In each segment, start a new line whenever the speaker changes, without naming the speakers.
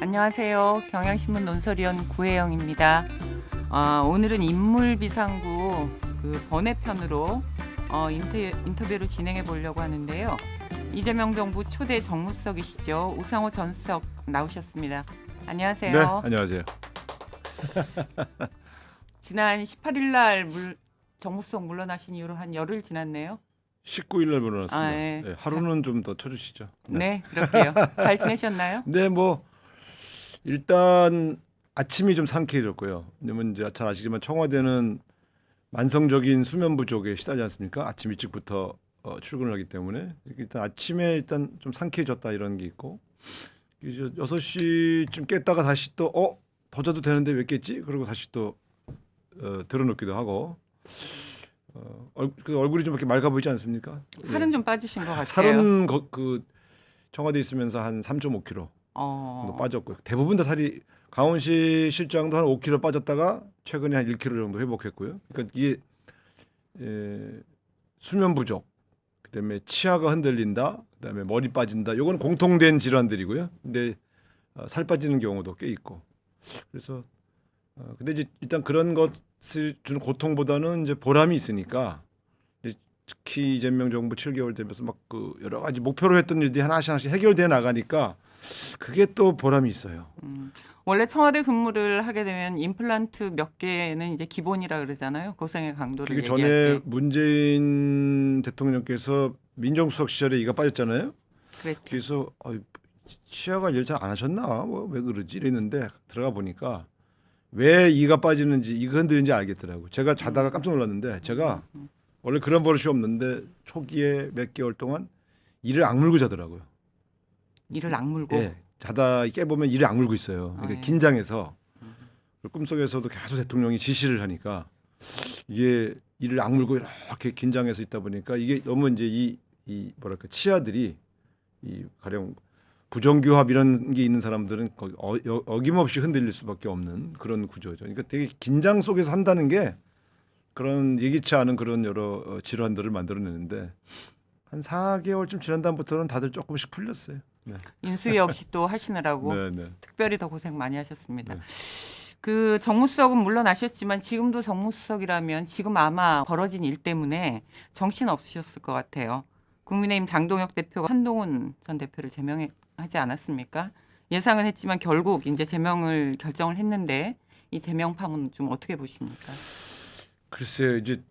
안녕하세요. 경향신문 논설위원 구혜영입니다. 오늘은 인물비상구 그 번외편으로 인터뷰를 진행해 보려고 하는데요. 이재명 정부 초대 정무수석이시죠. 우상호 전 수석 나오셨습니다. 안녕하세요.
네, 안녕하세요.
지난 18일 날 정무수석 물러나신 이후로 한 열흘 지났네요.
19일 날 물러났습니다.
네.
네, 하루는 좀 더 쳐주시죠.
네, 그럴게요. 잘 지내셨나요?
네, 뭐 일단 아침이 좀 상쾌해졌고요. 왜냐면 이제 잘 아시지만 청와대는 만성적인 수면 부족에 시달리지 않습니까? 아침 일찍부터 출근을 하기 때문에 일단 아침에 일단 좀 상쾌해졌다 이런 게 있고 이제 6시쯤 깼다가 다시 또 더 자도 되는데 왜 깼지? 그리고 다시 또 들어놓기도 하고 얼굴이 좀 이렇게 맑아 보이지 않습니까?
살은 좀 빠지신 것 같아요.
살은 그 청와대 있으면서 한 3.5kg 정도 빠졌고요. 대부분 다 살이 강원시 실장도 한 5kg 빠졌다가 최근에 한 1kg 정도 회복했고요. 그러니까 이게 수면 부족, 그다음에 치아가 흔들린다, 그다음에 머리 빠진다. 요건 공통된 질환들이고요. 근데 살 빠지는 경우도 꽤 있고. 그래서 근데 이제 일단 그런 것을 주는 고통보다는 이제 보람이 있으니까 특히 이재명 정부 7개월 되면서 막 그 여러 가지 목표로 했던 일들이 하나씩 해결돼 나가니까 그게 또 보람이 있어요.
원래 청와대 근무를 하게 되면 임플란트 몇 개는 이제 기본이라 그러잖아요. 고생의 강도를
그게
얘기할
전에
때.
문재인 대통령께서 민정수석 시절에 이가 빠졌잖아요.
그랬죠.
그래서 치아 관리를 잘 안 하셨나? 왜 그러지? 이랬는데 들어가 보니까 왜 이가 빠지는지 이가 흔들리는지 알겠더라고. 제가 자다가 깜짝 놀랐는데 제가 원래 그런 버릇이 없는데 초기에 몇 개월 동안 이를 악물고 자더라고요.
이를 악물고.
예, 자다 깨보면 이를 악물고 있어요. 그러니까
예.
긴장해서 꿈속에서도 계속 대통령이 지시를 하니까 이게 이를 악물고 이렇게 긴장해서 있다 보니까 이게 너무 이제 이 뭐랄까 치아들이 이 가령 부정교합 이런 게 있는 사람들은 거기 어김없이 흔들릴 수밖에 없는 그런 구조죠. 그러니까 되게 긴장 속에서 한다는 게 그런 예기치 않은 그런 여러 질환들을 만들어내는데 한 4개월쯤 지난 다음부터는 다들 조금씩 풀렸어요. 네.
인수위 없이 또 하시느라고
네.
특별히 더 고생 많이 하셨습니다.
네.
그 정무수석은 물러나셨지만 지금도 정무수석이라면 지금 아마 벌어진 일 때문에 정신 없으셨을 것 같아요. 국민의힘 장동혁 대표가 한동훈 전 대표를 제명하지 않았습니까? 예상은 했지만 결국 이제 제명을 결정을 했는데 이 제명파문 좀 어떻게 보십니까?
글쎄요, 이제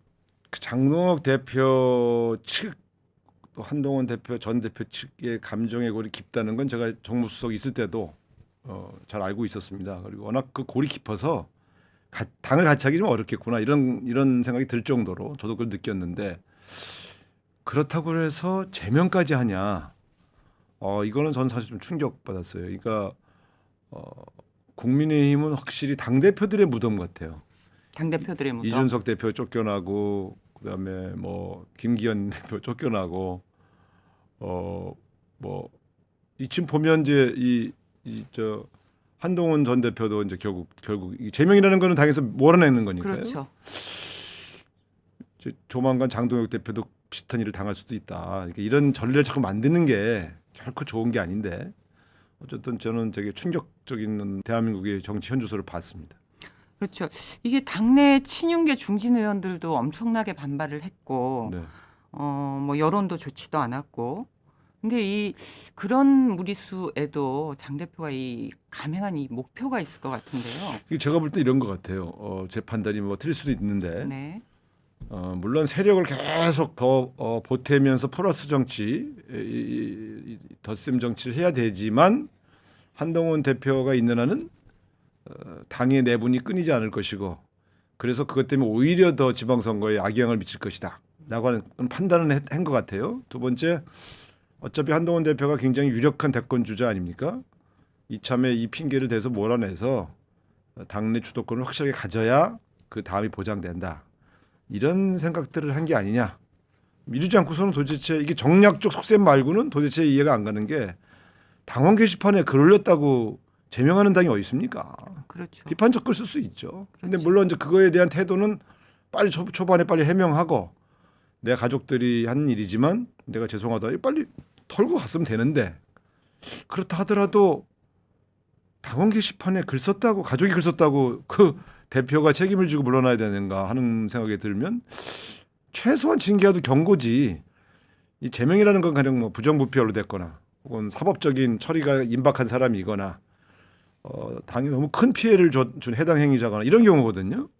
그 장동혁 대표 측, 또 한동훈 대표 전 대표 측의 감정의 골이 깊다는 건 제가 정무수석 있을 때도 잘 알고 있었습니다. 그리고 워낙 그 골이 깊어서 당을 같이 하기 좀 어렵겠구나 이런 생각이 들 정도로 저도 그걸 느꼈는데 그렇다고 해서 제명까지 하냐? 이거는 전 사실 좀 충격받았어요. 그러니까 국민의힘은 확실히 당 대표들의 무덤 같아요.
당 대표들의 무덤.
이준석 대표 쫓겨나고 그다음에 뭐 김기현 대표 쫓겨나고 뭐 이쯤 보면 이제 저 한동훈 전 대표도 이제 결국 이 제명이라는 거는 당에서 몰아내는 거니까요.
그렇죠.
조만간 장동혁 대표도 비슷한 일을 당할 수도 있다. 그러니까 이런 전례를 자꾸 만드는 게 결코 좋은 게 아닌데 어쨌든 저는 되게 충격적인 대한민국의 정치 현주소를 봤습니다.
그렇죠. 이게 당내 친윤계 중진 의원들도 엄청나게 반발을 했고,
네.
뭐 여론도 좋지도 않았고, 근데 그런 무리수에도 장 대표가 이 감행한 이 목표가 있을 것 같은데요.
이게 제가 볼 때 이런 것 같아요. 제 판단이 뭐 틀릴 수도 있는데
네.
물론 세력을 계속 더 보태면서 플러스 정치, 덧셈 정치를 해야 되지만 한동훈 대표가 있는 한은 당의 내분이 끊이지 않을 것이고 그래서 그것 때문에 오히려 더 지방선거에 악영향을 미칠 것이다 라고 하는 판단을 한 것 같아요. 두 번째 어차피 한동훈 대표가 굉장히 유력한 대권 주자 아닙니까? 이참에 이 핑계를 대서 몰아내서 당내 주도권을 확실하게 가져야 그 다음이 보장된다. 이런 생각들을 한 게 아니냐. 이러지 않고서는 도대체 이게 정략적 속셈 말고는 도대체 이해가 안 가는 게 당원 게시판에 글 올렸다고 제명하는 당이 어디 있습니까?
그렇죠.
비판적 글 쓸 수 있죠. 근데
그렇죠.
물론 이제 그거에 대한 태도는 빨리 초반에 빨리 해명하고 내 가족들이 한 일이지만 내가 죄송하다. 빨리 털고 갔으면 되는데 그렇다 하더라도 당원 게시판에 글 썼다고 가족이 글 썼다고 그 대표가 책임을 지고 물러나야 되는가 하는 생각이 들면 최소한 징계라도 경고지. 이 제명이라는 건 가령 뭐 부정부패로 됐거나 혹은 사법적인 처리가 임박한 사람이거나 당에 너무 큰 피해를 준 해당 행위자거나 이런 경우거든요.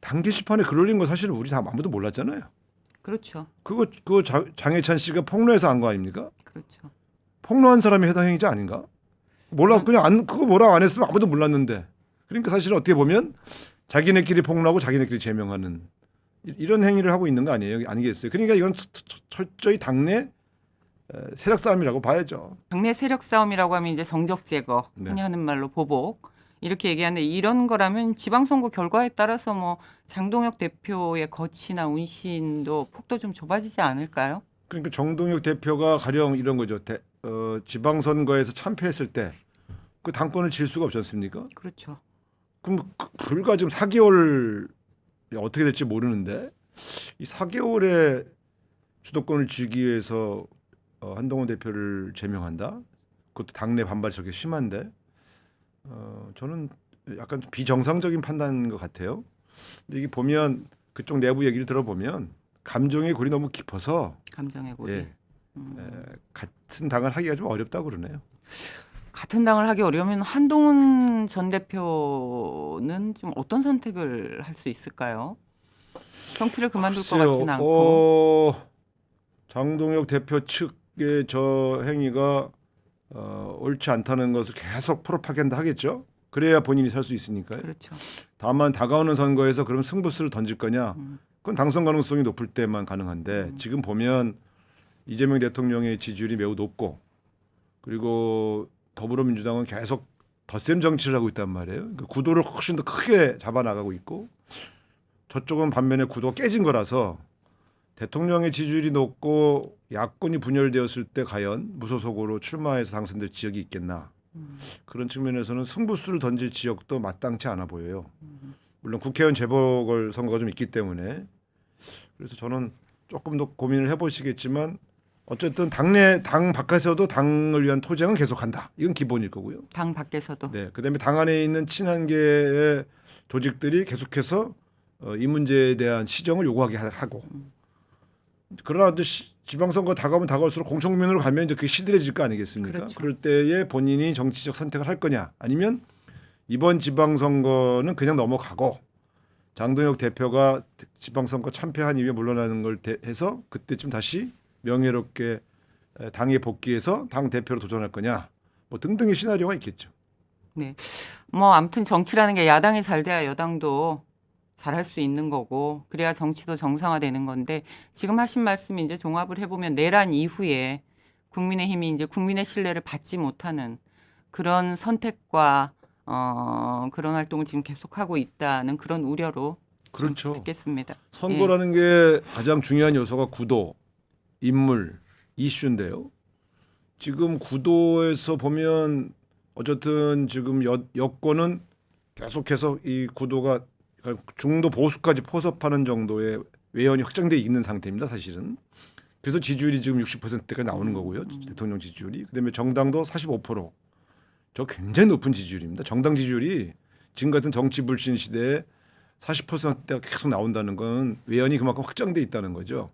당 게시판에 글 올린 거 사실 우리 다 아무도 몰랐잖아요.
그렇죠.
그거 장해찬 씨가 폭로해서 한 거 아닙니까?
그렇죠.
폭로한 사람이 해당 행위자 아닌가? 몰라 그냥 그거 뭐라고 안 했으면 아무도 몰랐는데. 그러니까 사실 어떻게 보면 자기네끼리 폭로하고 자기네끼리 제명하는 이런 행위를 하고 있는 거 아니에요? 아니겠어요? 그러니까 이건 철저히 당내 세력 싸움이라고 봐야죠.
당내 세력 싸움이라고 하면 이제 정적 제거,
네.
흔히 하는 말로 보복 이렇게 얘기하는데 이런 거라면 지방선거 결과에 따라서 뭐 장동혁 대표의 거취나 운신도 폭도 좀 좁아지지 않을까요?
그러니까 정동혁 대표가 가령 이런 거죠. 지방선거에서 참패했을 때 그 당권을 질 수가 없지 않습니까?
그렇죠.
그럼 불과 지금 4개월 어떻게 될지 모르는데 이 4개월에 주도권을 쥐기 위해서 한동훈 대표를 제명한다. 그것도 당내 반발이 저렇게 심한데 저는 약간 비정상적인 판단인 것 같아요. 근데 이게 보면 그쪽 내부 얘기를 들어보면 감정의 골이 너무 깊어서
감정의 골이.
예, 같은 당을 하기가 좀 어렵다고 그러네요.
같은 당을 하기 어려우면 한동훈 전 대표는 좀 어떤 선택을 할 수 있을까요? 정치를 그만둘 것 같지는 않고.
장동혁 대표 측의 저 행위가 옳지 않다는 것을 계속 프로파간다 하겠죠. 그래야 본인이 살 수 있으니까요.
그렇죠.
다만 다가오는 선거에서 그럼 승부수를 던질 거냐? 그건 당선 가능성이 높을 때만 가능한데 지금 보면 이재명 대통령의 지지율이 매우 높고 그리고 더불어민주당은 계속 덧셈 정치를 하고 있단 말이에요. 그러니까 구도를 훨씬 더 크게 잡아나가고 있고 저쪽은 반면에 구도가 깨진 거라서 대통령의 지지율이 높고 야권이 분열되었을 때 과연 무소속으로 출마해서 당선될 지역이 있겠나. 그런 측면에서는 승부수를 던질 지역도 마땅치 않아 보여요. 물론 국회의원 재보궐 선거가 좀 있기 때문에 그래서 저는 조금 더 고민을 해보시겠지만 어쨌든 당 바깥에서도 당을 위한 토쟁은 계속한다. 이건 기본일 거고요.
당 밖에서도.
네, 그다음에 당 안에 있는 친한계의 조직들이 계속해서 이 문제에 대한 시정을 요구하게 하고. 그러나 지방선거 다가오면 다가올수록 공청민으로 가면 이제 그게 시들해질 거 아니겠습니까?
그렇죠.
그럴 때에 본인이 정치적 선택을 할 거냐, 아니면 이번 지방선거는 그냥 넘어가고 장동혁 대표가 지방선거 참패한 이후에 물러나는 걸 해서 그때쯤 다시 명예롭게 당에 복귀해서 당 대표로 도전할 거냐, 뭐 등등의 시나리오가 있겠죠.
네. 뭐 아무튼 정치라는 게 야당이 잘 돼야 여당도 잘할 수 있는 거고 그래야 정치도 정상화되는 건데 지금 하신 말씀이 이제 종합을 해보면 내란 이후에 국민의힘이 이제 국민의 신뢰를 받지 못하는 그런 선택과 그런 활동을 지금 계속하고 있다는 그런 우려로
그렇죠.
듣겠습니다.
선거라는 게 가장 중요한 요소가 구도, 인물, 이슈인데요. 지금 구도에서 보면 어쨌든 지금 여권은 계속해서 이 구도가 중도 보수까지 포섭하는 정도의 외연이 확장돼 있는 상태입니다. 사실은. 그래서 지지율이 지금 60%대가 나오는 거고요. 대통령 지지율이. 그다음에 정당도 45%. 저 굉장히 높은 지지율입니다. 정당 지지율이 지금 같은 정치 불신 시대에 40%대가 계속 나온다는 건 외연이 그만큼 확장돼 있다는 거죠.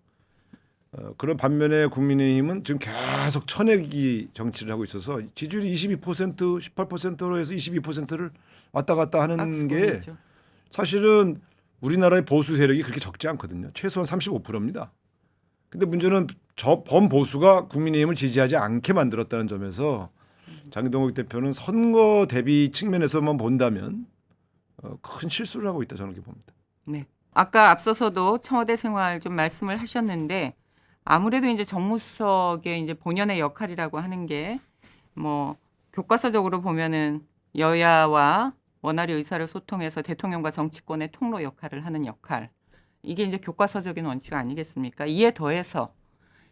그런 반면에 국민의힘은 지금 계속 쳐내기 정치를 하고 있어서 지지율이 22%, 18%로 해서 22%를 왔다 갔다 하는 게 사실은 우리나라의 보수 세력이 그렇게 적지 않거든요. 최소한 35%입니다. 근데 문제는 저 범보수가 국민의힘을 지지하지 않게 만들었다는 점에서 장동혁 대표는 선거 대비 측면에서만 본다면 큰 실수를 하고 있다 저는 그렇게 봅니다.
네. 아까 앞서서도 청와대 생활 좀 말씀을 하셨는데 아무래도 이제 정무수석의 이제 본연의 역할이라고 하는 게 뭐 교과서적으로 보면은 여야와 원활히 의사를 소통해서 대통령과 정치권의 통로 역할을 하는 역할. 이게 이제 교과서적인 원칙 아니겠습니까? 이에 더해서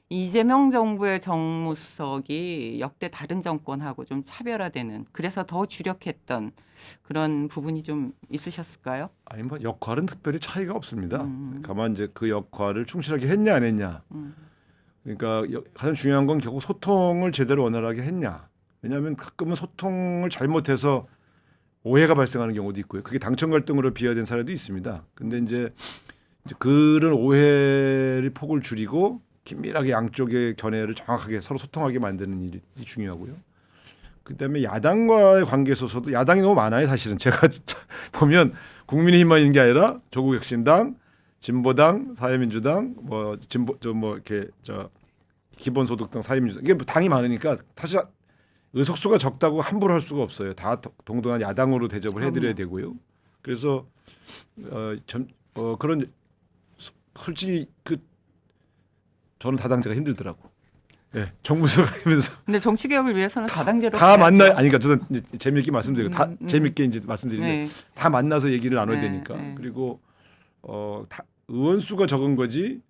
이재명 정부의 정무수석이 역대 다른 정권하고 좀 차별화되는 그래서 더 주력했던 그런 부분이 좀 있으셨을까요?
아니 뭐 역할은 특별히 차이가 없습니다. 다만 이제 그 역할을 충실하게 했냐 안 했냐. 그러니까 가장 중요한 건 결국 소통을 제대로 원활하게 했냐. 왜냐하면 가끔은 소통을 잘못해서 오해가 발생하는 경우도 있고요. 그게 당청 갈등으로 비화된 사례도 있습니다. 근데 이제 그런 오해를 폭을 줄이고 긴밀하게 양쪽의 견해를 정확하게 서로 소통하게 만드는 일이 중요하고요. 그다음에 야당과의 관계에 있어서도 야당이 너무 많아요. 사실은 제가 보면 국민의힘만 있는 게 아니라 조국혁신당, 진보당, 사회민주당, 뭐 진보 뭐 이렇게 기본소득당, 사회민주당 이게 당이 많으니까 사실 의석수가 적다고 함부로 할 수가 없어요. 다 동등한 야당으로 대접을 해드려야 되고요. 그래서 그런 솔직히 저는 다당제가 힘들더라고. 네, 정무수석이면서
근데 정치 개혁을 위해서는 다당제로
다
가야죠.
만나요. 아니 그러니까 저는 이제 재미있게 말씀드리고 다 재미있게 이제 말씀드리는데
네.
다 만나서 얘기를 나눠야
네,
되니까.
네.
그리고 의원 수가 적은 거지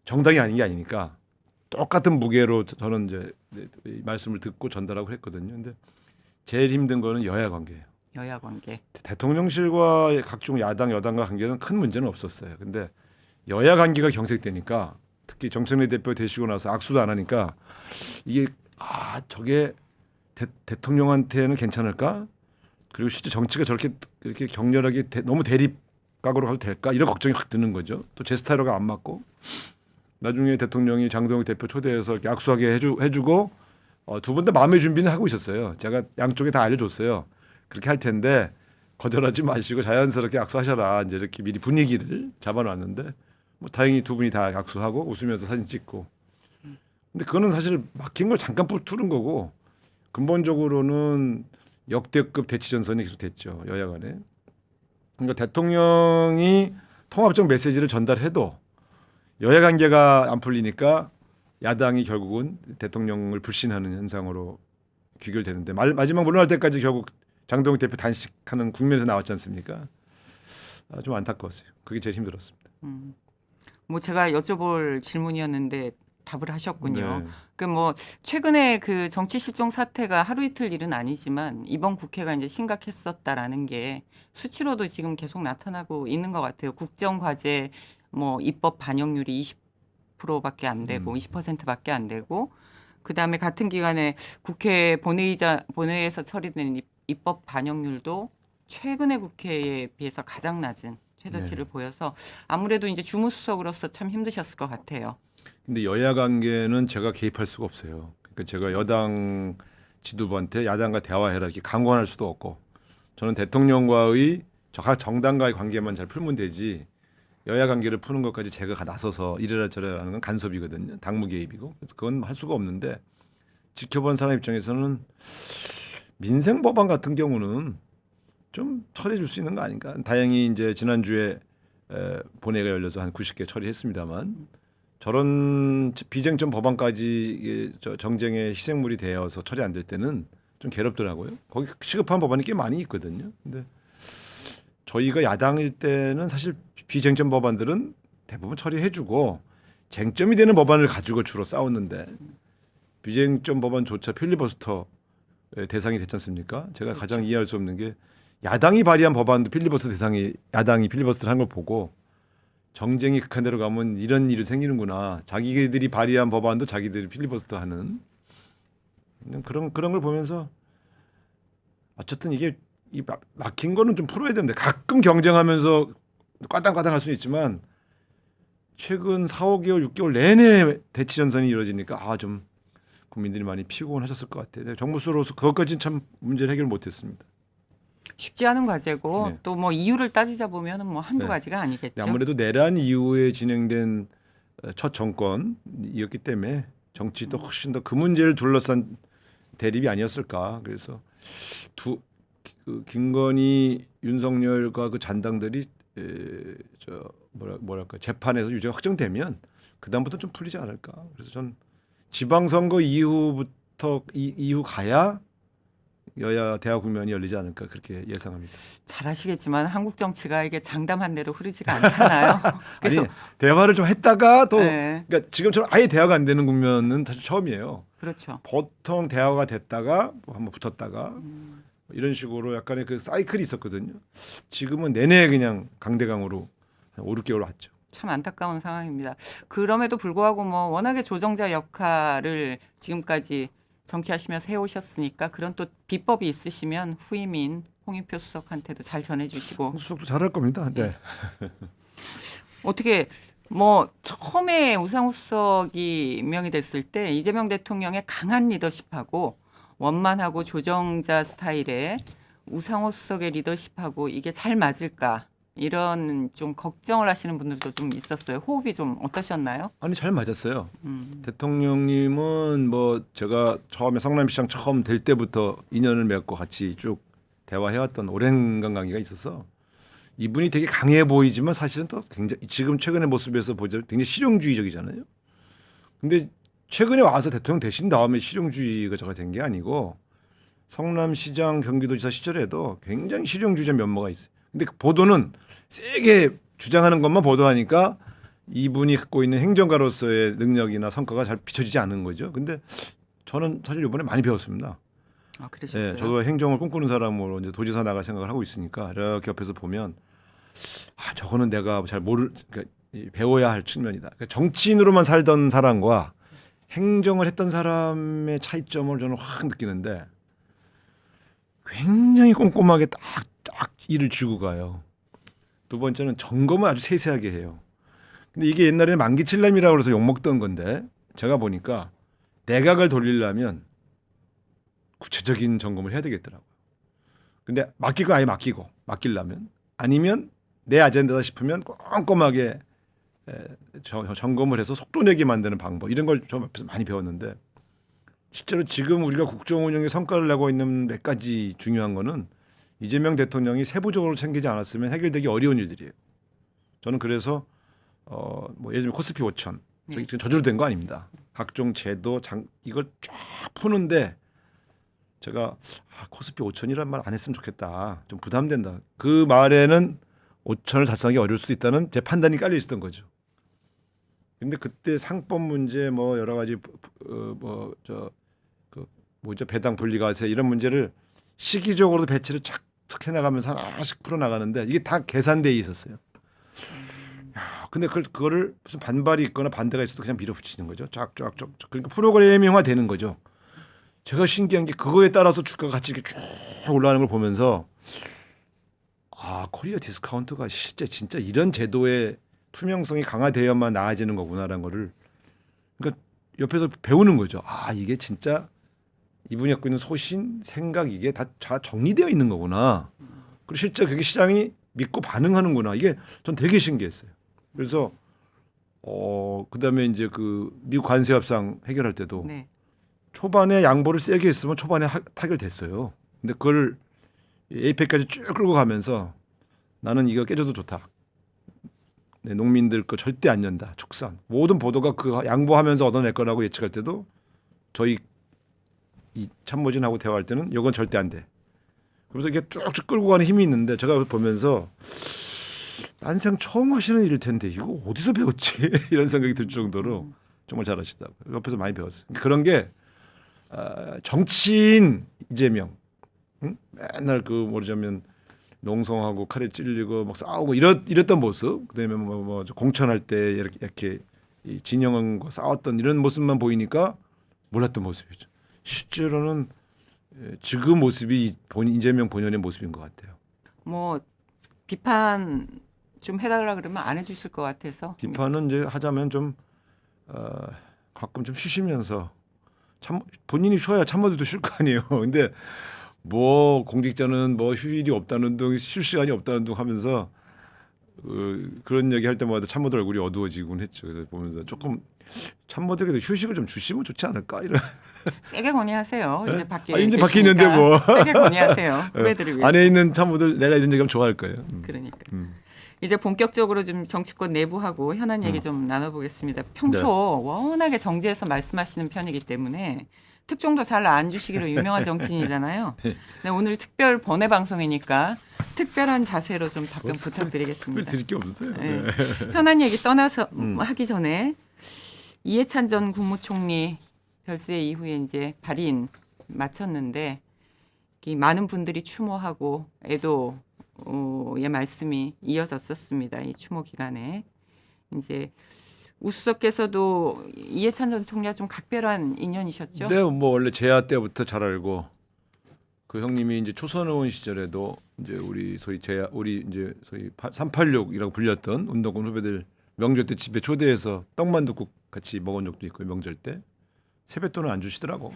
정당이 아닌 게 아니니까 똑같은 무게로 저는 이제 말씀을 듣고 전달하고 했거든요. 근데 제일 힘든 거는 여야 관계예요.
여야 관계.
대통령실과 각종 야당 여당과 관계는 큰 문제는 없었어요. 근데 여야 관계가 경색되니까 특히 정청래 대표 되시고 나서 악수도 안 하니까 이게 저게 대통령한테는 괜찮을까? 그리고 실제 정치가 저렇게 이렇게 격렬하게 너무 대립각으로 가도 될까? 이런 걱정이 확 드는 거죠. 또 제 스타일과 안 맞고 나중에 대통령이 장동혁 대표 초대해서 이렇게 악수하게 해주고 두 분 다 마음의 준비는 하고 있었어요. 제가 양쪽에 다 알려줬어요. 그렇게 할 텐데 거절하지 마시고 자연스럽게 악수하셔라. 이제 이렇게 미리 분위기를 잡아놨는데 뭐 다행히 두 분이 다 악수하고 웃으면서 사진 찍고. 근데 그거는 사실 막힌 걸 잠깐 뚫은 거고 근본적으로는 역대급 대치 전선이 계속됐죠. 여야 간에. 그러니까 대통령이 통합적 메시지를 전달해도 여야 관계가 안 풀리니까 야당이 결국은 대통령을 불신하는 현상으로 귀결되는데 마지막 물러날 때까지 결국 장동혁 대표 단식하는 국면에서 나왔지 않습니까? 좀 안타까웠어요. 그게 제일 힘들었습니다.
뭐 제가 여쭤볼 질문이었는데 답을 하셨군요.
네.
그 뭐 최근에 그 정치 실종 사태가 하루 이틀 일은 아니지만 이번 국회가 이제 심각했었다라는 게 수치로도 지금 계속 나타나고 있는 것 같아요. 국정과제 뭐 입법 반영률이 20%밖에 안 되고 20%밖에 안 되고 그다음에 같은 기간에 국회 본회의에서 처리되는 입법 반영률도 최근의 국회에 비해서 가장 낮은 최저치를 보여서 아무래도 이제 주무수석으로서 참 힘드셨을 것 같아요.
근데 여야 관계는 제가 개입할 수가 없어요. 그러니까 제가 여당 지도부한테 야당과 대화해라 이렇게 강권할 수도 없고 저는 대통령과의 각 정당과의 관계만 잘 풀면 되지 여야 관계를 푸는 것까지 제가 나서서 이래라 저래라 하는 건 간섭이거든요. 당무 개입이고. 그래서 그건 할 수가 없는데 지켜본 사람 입장에서는 민생 법안 같은 경우는 좀 처리해 줄 수 있는 거 아닌가. 다행히 이제 지난주에 본회의가 열려서 한 90개 처리했습니다만 저런 비쟁점 법안까지 이게 정쟁의 희생물이 되어서 처리 안 될 때는 좀 괴롭더라고요. 거기 시급한 법안이 꽤 많이 있거든요. 근데 저희가 야당일 때는 사실 비쟁점 법안들은 대부분 처리해주고 쟁점이 되는 법안을 가지고 주로 싸웠는데 비쟁점 법안조차 필리버스터 대상이 됐지 않습니까? 제가 가장 이해할 수 없는 게 야당이 발의한 법안도 필리버스터 대상이 야당이 필리버스터를 한 걸 보고 정쟁이 극한 데로 가면 이런 일이 생기는구나. 자기들이 발의한 법안도 자기들이 필리버스터하는 그런 걸 보면서 어쨌든 이게 막힌 거는 좀 풀어야 되는데 가끔 경쟁하면서 까당까당할 수는 있지만 최근 4, 5개월, 6개월 내내 대치 전선이 이루어지니까 좀 국민들이 많이 피곤하셨을 것 같아요. 정부로서 그것까지는 참 문제를 해결 못했습니다.
쉽지 않은 과제고
네.
또 뭐 이유를 따지자 보면은 뭐 한두
네.
가지가 아니겠죠.
아무래도 내란 이후에 진행된 첫 정권이었기 때문에 정치도 훨씬 더 그 문제를 둘러싼 대립이 아니었을까. 그래서 김건희, 윤석열과 그 잔당들이 뭐랄까 재판에서 유죄가 확정되면 그 다음부터 좀 풀리지 않을까. 그래서 전 지방선거 이후부터 이후 가야 여야 대화 국면이 열리지 않을까 그렇게 예상합니다.
잘 아시겠지만 한국 정치가 이게 장담한 대로 흐르지가 않잖아요. 그래서
아니 대화를 좀 했다가 또
네.
그러니까 지금처럼 아예 대화가 안 되는 국면은 사실 처음이에요.
그렇죠.
보통 대화가 됐다가 뭐 한번 붙었다가 이런 식으로 약간의 그 사이클이 있었거든요. 지금은 내내 그냥 강대강으로 한 5, 6개월 왔죠.
참 안타까운 상황입니다. 그럼에도 불구하고 뭐 워낙에 조정자 역할을 지금까지 정치하시면서 해오셨으니까 그런 또 비법이 있으시면 후임인 홍익표 수석한테도 잘 전해주시고
수석도 잘할 겁니다. 네.
어떻게 뭐 처음에 우상호 수석이 임명이 됐을 때 이재명 대통령의 강한 리더십하고 원만하고 조정자 스타일의 우상호 수석의 리더십하고 이게 잘 맞을까 이런 좀 걱정을 하시는 분들도 좀 있었어요. 호흡이 좀 어떠셨나요?
아니 잘 맞았어요. 대통령님은 뭐 제가 처음에 성남시장 처음 될 때부터 인연을 맺고 같이 쭉 대화해왔던 오랜 관계가 있어서 이분이 되게 강해 보이지만 사실은 또 굉장히 지금 최근의 모습에서 보자 굉장히 실용주의적이잖아요. 근데 최근에 와서 대통령 되신 다음에 실용주의가 된 게 아니고 성남시장 경기도지사 시절에도 굉장히 실용주의적 면모가 있어요. 근데 그 보도는 세게 주장하는 것만 보도하니까 이분이 갖고 있는 행정가로서의 능력이나 성과가 잘 비춰지지 않는 거죠. 근데 저는 사실 이번에 많이 배웠습니다.
아, 그러셨어요?
예, 저도 행정을 꿈꾸는 사람으로 이제 도지사 나갈 생각을 하고 있으니까 이렇게 옆에서 보면 아, 저거는 내가 잘 그러니까 배워야 할 측면이다. 그러니까 정치인으로만 살던 사람과 행정을 했던 사람의 차이점을 저는 확 느끼는데 굉장히 꼼꼼하게 딱 일을 쥐고 가요. 두 번째는 점검을 아주 세세하게 해요. 근데 이게 옛날에는 만기칠람이라고 해서 욕먹던 건데 제가 보니까 내각을 돌리려면 구체적인 점검을 해야 되겠더라고요. 근데 맡기려면 아니면 내 아젠다다 싶으면 꼼꼼하게 점검을 해서 속도 내게 만드는 방법 이런 걸 좀 앞에서 많이 배웠는데 실제로 지금 우리가 국정 운영에 성과를 내고 있는 몇 가지 중요한 거는 이재명 대통령이 세부적으로 챙기지 않았으면 해결되기 어려운 일들이에요. 저는 그래서 뭐 예를 들면 코스피 5천 저기 지금 저주로 된 거 아닙니다. 각종 제도 이걸 쫙 푸는데 제가 코스피 5천이란 말 안 했으면 좋겠다. 좀 부담된다. 그 말에는 5천을 달성하기 어려울 수 있다는 제 판단이 깔려 있었던 거죠. 근데 그때 상법 문제 뭐 여러 가지 뭐죠 배당 분리과세 이런 문제를 시기적으로 배치를 착착 해나가면서 하나씩 풀어나가는데 이게 다 계산돼 있었어요. 야, 근데 그거를 무슨 반발이 있거나 반대가 있어도 그냥 밀어붙이는 거죠. 쫙쫙쫙. 그러니까 프로그래밍화 되는 거죠. 제가 신기한 게 그거에 따라서 주가가 같이 이렇게 쭉 올라가는 걸 보면서 아 코리아 디스카운트가 실제 진짜 이런 제도의 투명성이 강화되어야만 나아지는 거구나라는 거를 그러니까 옆에서 배우는 거죠. 아 이게 진짜 이분이 갖고 있는 소신, 생각 이게 다 정리되어 있는 거구나. 그리고 실제 그게 시장이 믿고 반응하는구나. 이게 전 되게 신기했어요. 그래서 그다음에 이제 그 미국 관세 협상 해결할 때도
네.
초반에 양보를 세게 했으면 초반에 타결됐어요. 근데 그걸 에이펙까지 쭉 끌고 가면서 나는 이거 깨져도 좋다. 네, 농민들 거 절대 안 연다. 축산. 모든 보도가 그 양보하면서 얻어낼 거라고 예측할 때도 저희 이 참모진하고 대화할 때는 이건 절대 안 돼. 그래서 이게 쭉쭉 끌고 가는 힘이 있는데 제가 보면서 난생 처음 하시는 일일 텐데 이거 어디서 배웠지? 이런 생각이 들 정도로 정말 잘하시다고. 옆에서 많이 배웠어요. 그런 게 정치인 이재명 맨날 그 뭐냐면 농성하고 칼에 찔리고 막 싸우고 이랬던 모습 그다음에 뭐 공천할 때 이렇게 진영과 싸웠던 이런 모습만 보이니까 몰랐던 모습이죠. 실제로는 지금 모습이 이재명 본연의 모습인 것 같아요.
뭐 비판 좀 해달라 그러면 안 해주실 것 같아서
비판은 이제 하자면 좀 가끔 좀 쉬시면서 본인이 쉬어야 참모들도 쉴 거 아니에요. 근데 뭐 공직자는 뭐 휴일이 없다는 둥 쉴 시간이 없다는 둥 하면서 그런 얘기 할 때마다 참모들 얼굴이 어두워지곤 했죠. 그래서 보면서 조금 참모들에게도 휴식을 좀 주시면 좋지 않을까 이런.
세게 건의하세요. 이제 밖에
이제 밖에 있는데 뭐
세게 건의하세요. 후배들을 위해서.
안에 있는 참모들 내가 이런 얘기하면 좋아할 거예요.
그러니까 이제 본격적으로 좀 정치권 내부하고 현안 얘기 좀 나눠보겠습니다. 평소 워낙에 정제해서 말씀하시는 편이기 때문에 특종도 잘 안 주시기로 유명한 정치인이잖아요. 네, 오늘 특별 번외 방송이니까 특별한 자세로 좀 답변 부탁드리겠습니다.
드릴 게 없어요.
네. 현안 얘기 떠나서 하기 전에 이해찬 전 국무총리 별세 이후에 이제 발인 마쳤는데 많은 분들이 추모하고 애도의 말씀이 이어졌었습니다. 이 추모 기간에 이제 우수석께서도 이해찬 전 총리와 좀 각별한 인연이셨죠?
네, 뭐 원래 재하 때부터 잘 알고 그 형님이 이제 초선 의원 시절에도 이제 우리 소위 재하 우리 이제 소위 386이라고 불렸던 운동권 후배들 명절 때 집에 초대해서 떡만둣국 같이 먹은 적도 있고 명절 때 세뱃돈을 안 주시더라고.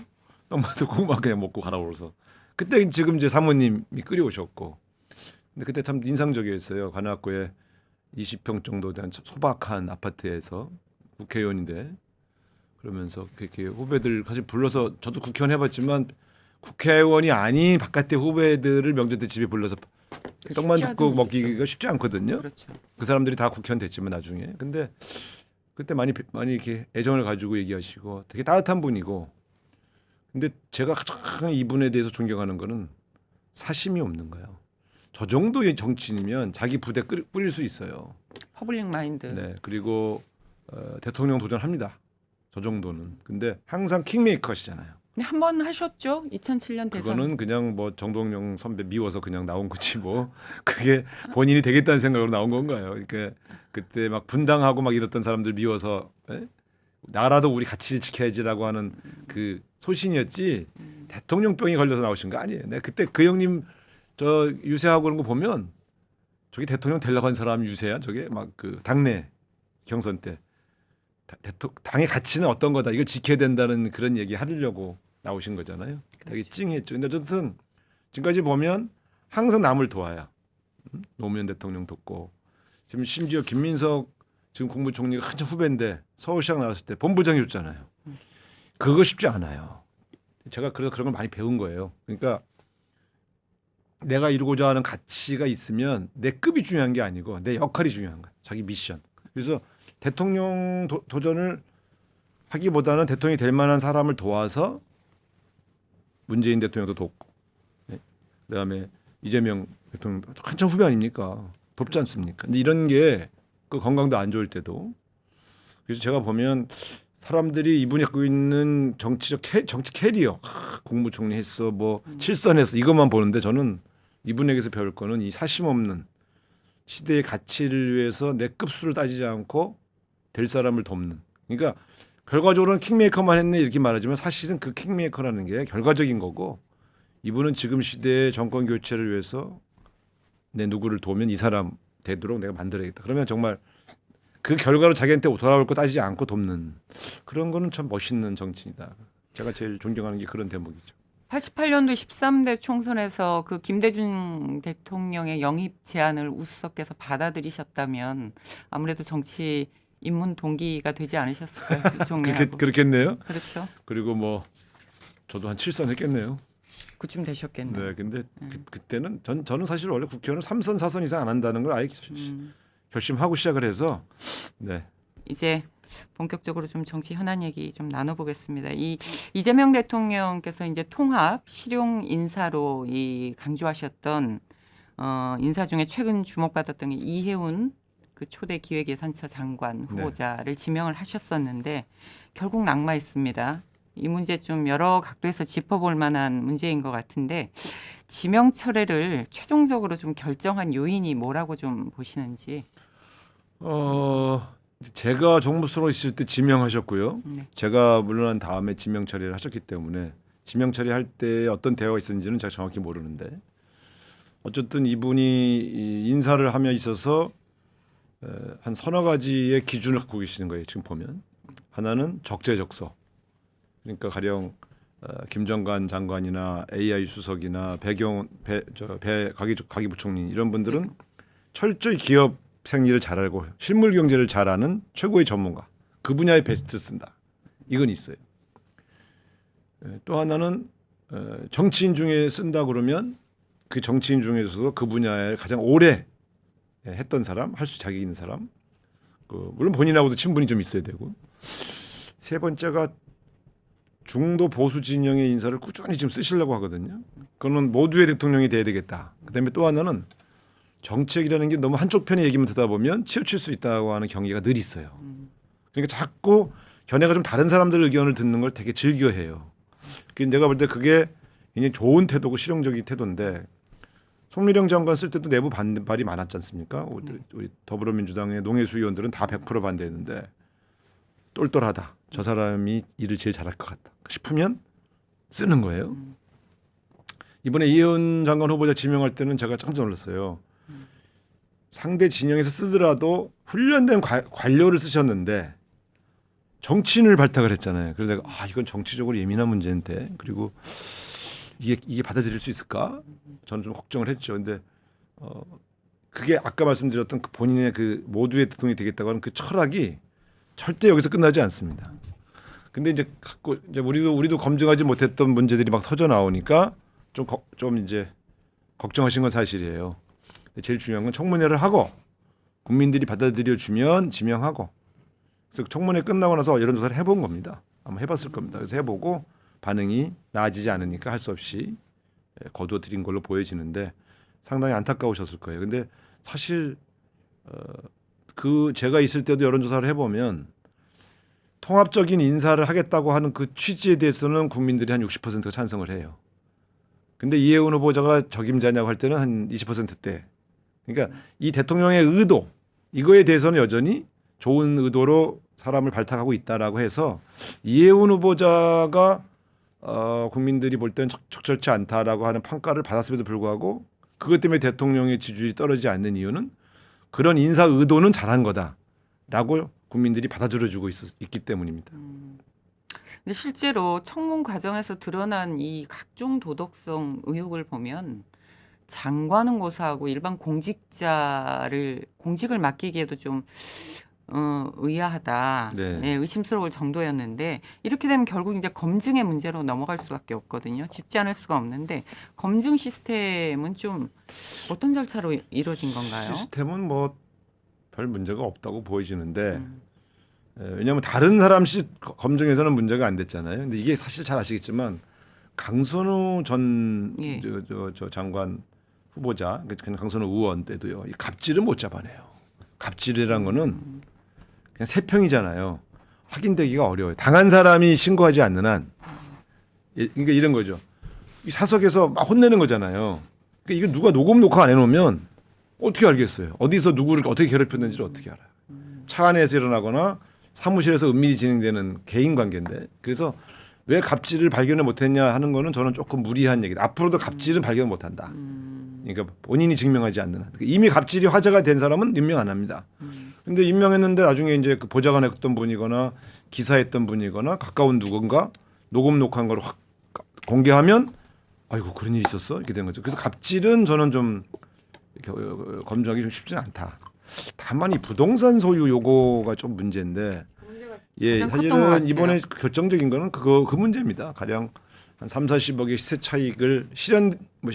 떡만둣국만 그냥 먹고 가라고 그래서 그때 지금 이제 사모님이 끓여오셨고 근데 그때 참 인상적이었어요. 관악구에 20평 정도 된 소박한 아파트에서 국회의원인데 그러면서 그렇게 후배들 사실 불러서 저도 국회의원 해봤지만 국회의원이 아닌 바깥의 후배들을 명절 때 집에 불러서 떡만둣국 먹기가 쉽지 않거든요.
그렇죠.
그 사람들이 다 국회의원 됐지만 나중에 근데 그때 많이 이렇게 애정을 가지고 얘기하시고 되게 따뜻한 분이고 근데 제가 가장 이분에 대해서 존경하는 거는 사심이 없는 거예요. 저 정도의 정치인이면 자기 부대 뿌릴 수 있어요.
퍼블릭 마인드.
네, 그리고 대통령 도전합니다. 저 정도는. 근데 항상 킹메이커시잖아요.
한 번 하셨죠? 2007년 대선.
그거는 그냥 뭐 정동영 선배 미워서 그냥 나온 거지 뭐 그게 본인이 되겠다는 생각으로 나온 건가요? 그러니까 그때 막 분당하고 막 이랬던 사람들 미워서 에? 나라도 우리 가치를 지켜야지라고 하는 그 소신이었지 대통령병이 걸려서 나오신 거 아니에요. 내가 그때 그 형님 저 유세하고 그런 거 보면 저게 대통령 되려고 한 사람 유세야 저게 막 그 당내 경선 때 당의 가치는 어떤 거다 이걸 지켜야 된다는 그런 얘기 하려고 나오신 거잖아요. 되게
그렇죠.
찡했죠. 근데 어쨌든 지금까지 보면 항상 남을 도와요. 노무현 대통령 돕고 지금 심지어 김민석 지금 국무총리가 한참 후배인데 서울시장 나왔을 때 본부장이었잖아요. 그거 쉽지 않아요. 제가 그래서 그런 걸 많이 배운 거예요. 그러니까 내가 이루고자 하는 가치가 있으면 내 급이 중요한 게 아니고 내 역할이 중요한 거야. 자기 미션. 그래서 대통령 도전을 하기보다는 대통령이 될 만한 사람을 도와서 문재인 대통령도 돕고 그다음에 이재명 대통령도 한참 후배 아닙니까? 돕지 않습니까? 근데 이런 게 그 건강도 안 좋을 때도 그래서 제가 보면 사람들이 이분이 갖고 있는 정치 캐리어 국무총리 했어 뭐 칠선했어 이것만 보는데 저는 이분에게서 배울 거는 이 사심 없는 시대의 가치를 위해서 내 급수를 따지지 않고 될 사람을 돕는 그러니까 결과적으로는 킹메이커만 했네 이렇게 말하지만 사실은 그 킹메이커라는 게 결과적인 거고 이분은 지금 시대의 정권 교체를 위해서 내 누구를 도우면 이 사람 되도록 내가 만들어야겠다. 그러면 정말 그 결과로 자기한테 돌아올 거 따지지 않고 돕는 그런 거는 참 멋있는 정치인이다. 제가 제일 존경하는 게 그런 대목이죠.
88년도 13대 총선에서 그 김대중 대통령의 영입 제안을 우수석께서 받아들이셨다면 아무래도 정치 입문 동기가 되지 않으셨을까요? 그 총리하고.
그렇겠네요.
그렇죠.
그리고 뭐 저도 한 7선 했겠네요.
그쯤 되셨겠네요.
네, 근데 그때는 저는 사실 원래 국회의원은 3선 4선 이상 안 한다는 걸 아예 결심하고 시작을 해서 네.
이제 본격적으로 좀 정치 현안 얘기 좀 나눠보겠습니다. 이재명 대통령께서 이제 통합 실용 인사로 강조하셨던 인사 중에 최근 주목받았던 게 이해운 그 초대 기획예산처 장관 후보자를 지명을 하셨었는데 결국 낙마했습니다. 이 문제 좀 여러 각도에서 짚어볼 만한 문제인 것 같은데 지명 철회를 최종적으로 좀 결정한 요인이 뭐라고 좀 보시는지.
제가 정무수로 있을 때 지명하셨고요.
네.
제가 물러난 다음에 지명 처리를 하셨기 때문에 지명 처리할 때 어떤 대화가 있었는지는 제가 정확히 모르는데 어쨌든 이분이 인사를 함에 있어서 한 서너 가지의 기준을 갖고 계시는 거예요. 지금 보면 하나는 적재적소. 그러니까 가령 김정관 장관이나 AI 수석이나 가기부총리 이런 분들은 철저히 기업 생리를 잘 알고 실물 경제를 잘 아는 최고의 전문가. 그 분야의 베스트를 쓴다. 이건 있어요. 또 하나는 정치인 중에 쓴다 그러면 그 정치인 중에서도 그 분야에 가장 오래 했던 사람, 할 수 자격 있는 사람. 물론 본인하고도 친분이 좀 있어야 되고. 세 번째가 중도 보수 진영의 인사를 꾸준히 지금 쓰시려고 하거든요. 그거는 모두의 대통령이 돼야 되겠다. 그다음에 또 하나는 정책이라는 게 너무 한쪽 편의 얘기만 듣다 보면 치우칠 수 있다고 하는 경계가 늘 있어요. 그러니까 자꾸 견해가 좀 다른 사람들 의견을 듣는 걸 되게 즐겨해요. 내가 볼 때 그게 굉장히 좋은 태도고 실용적인 태도인데 송미령 장관 쓸 때도 내부 반발이 많았지 않습니까? 우리 더불어민주당의 농해수 의원들은 다 100% 반대했는데 똘똘하다. 저 사람이 일을 제일 잘할 것 같다 싶으면 쓰는 거예요. 이번에 이혜원 장관 후보자 지명할 때는 제가 깜짝 놀랐어요. 상대 진영에서 쓰더라도 훈련된 관료를 쓰셨는데 정치인을 발탁을 했잖아요. 그래서 내가 이건 정치적으로 예민한 문제인데 그리고 이게 받아들일 수 있을까? 저는 좀 걱정을 했죠. 근데 그게 아까 말씀드렸던 그 본인의 그 모두의 대통령이 되겠다고 하는 그 철학이 절대 여기서 끝나지 않습니다. 근데 이제 우리도 검증하지 못했던 문제들이 막 터져 나오니까 좀 이제 걱정하신 건 사실이에요. 제일 중요한 건 청문회를 하고 국민들이 받아들여 주면 지명하고. 그래서 청문회 끝나고 나서 여론조사를 해본 겁니다. 아마 해봤을 겁니다. 그래서 해보고 반응이 나아지지 않으니까 할 수 없이 거두어들인 걸로 보여지는데 상당히 안타까우셨을 거예요. 근데 사실 제가 있을 때도 여론조사를 해보면 통합적인 인사를 하겠다고 하는 그 취지에 대해서는 국민들이 한 60%가 찬성을 해요. 근데 이혜원 후보자가 적임자냐고 할 때는 한 20%대. 그러니까 이 대통령의 의도 이거에 대해서는 여전히 좋은 의도로 사람을 발탁하고 있다라고 해서 이혜원 후보자가 국민들이 볼 때는 적절치 않다라고 하는 평가를 받았음에도 불구하고 그것 때문에 대통령의 지지율이 떨어지지 않는 이유는 그런 인사 의도는 잘한 거다라고 국민들이 받아들여주고 있기 때문입니다.
근데 실제로 청문 과정에서 드러난 이 각종 도덕성 의혹을 보면 장관은 고사하고 일반 공직을 맡기기에도 좀 의아하다,
네.
네, 의심스러울 정도였는데 이렇게 되면 결국 이제 검증의 문제로 넘어갈 수밖에 없거든요. 짚지 않을 수가 없는데 검증 시스템은 좀 어떤 절차로 이루어진 건가요?
시스템은 뭐 별 문제가 없다고 보여지는데 왜냐하면 다른 사람 검증에서는 문제가 안 됐잖아요. 근데 이게 사실 잘 아시겠지만 강선우 전
예.
저 장관 후보자, 그냥 강선우 의원 때도요. 이 갑질을 못 잡아내요. 갑질이란 거는 그냥 세평이잖아요. 확인되기가 어려워요. 당한 사람이 신고하지 않는 한. 그러니까 이런 거죠. 이 사석에서 막 혼내는 거잖아요. 그러니까 이거 누가 녹화 안 해놓으면 어떻게 알겠어요? 어디서 누구를 어떻게 괴롭혔는지를 어떻게 알아요? 차 안에서 일어나거나 사무실에서 은밀히 진행되는 개인 관계인데 그래서 왜 갑질을 발견을 못했냐 하는 거는 저는 조금 무리한 얘기다. 앞으로도 갑질은 발견 못한다. 그러니까 본인이 증명하지 않는 한. 이미 갑질이 화제가 된 사람은 임명 안 합니다. 근데 임명했는데 나중에 이제 그 보좌관했던 분이거나 기사했던 분이거나 가까운 누군가 녹화한 걸 확 공개하면 아이고 그런 일이 있었어 이렇게 된 거죠. 그래서 갑질은 저는 좀 검증하기 좀 쉽지 않다. 다만 이 부동산 소유 요거가 좀 문제인데 사실은 이번에 결정적인 거는 그 문제입니다. 가령 한 3, 40억의 시세 차익을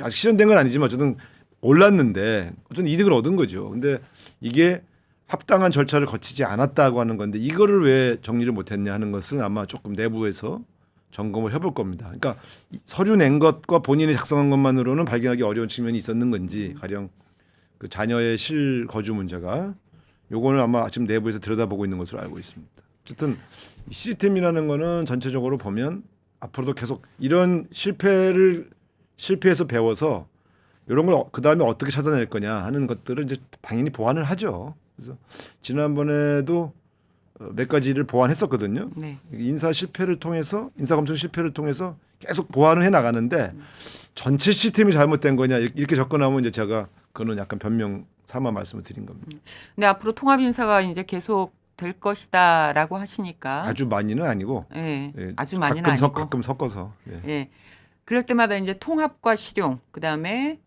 아직 실현된 건 아니지만 어쨌든 올랐는데 어쨌든 이득을 얻은 거죠. 근데 이게 합당한 절차를 거치지 않았다고 하는 건데 이거를 왜 정리를 못했냐 하는 것은 아마 조금 내부에서 점검을 해볼 겁니다. 그러니까 서류 낸 것과 본인이 작성한 것만으로는 발견하기 어려운 측면이 있었는 건지 가령 그 자녀의 실거주 문제가 요거는 아마 지금 내부에서 들여다보고 있는 것으로 알고 있습니다. 어쨌든 시스템이라는 거는 전체적으로 보면 앞으로도 계속 이런 실패해서 배워서 이런 걸 그다음에 어떻게 찾아낼 거냐 하는 것들을 이제 당연히 보완을 하죠. 그래서 지난번에도 몇 가지를 보완했었거든요.
네.
인사 검증 실패를 통해서 계속 보완을 해 나가는데 전체 시스템이 잘못된 거냐 이렇게 접근하면 이제 제가 그거는 약간 변명 삼아 말씀을 드린 겁니다.
근데 앞으로 통합 인사가 이제 계속 될 것이다라고 하시니까
아주 많이는 아니고,
예,
예,
아주 많이는 아니고
가끔 섞어서. 예.
예. 그럴 때마다 이제 통합과 실용, 그다음에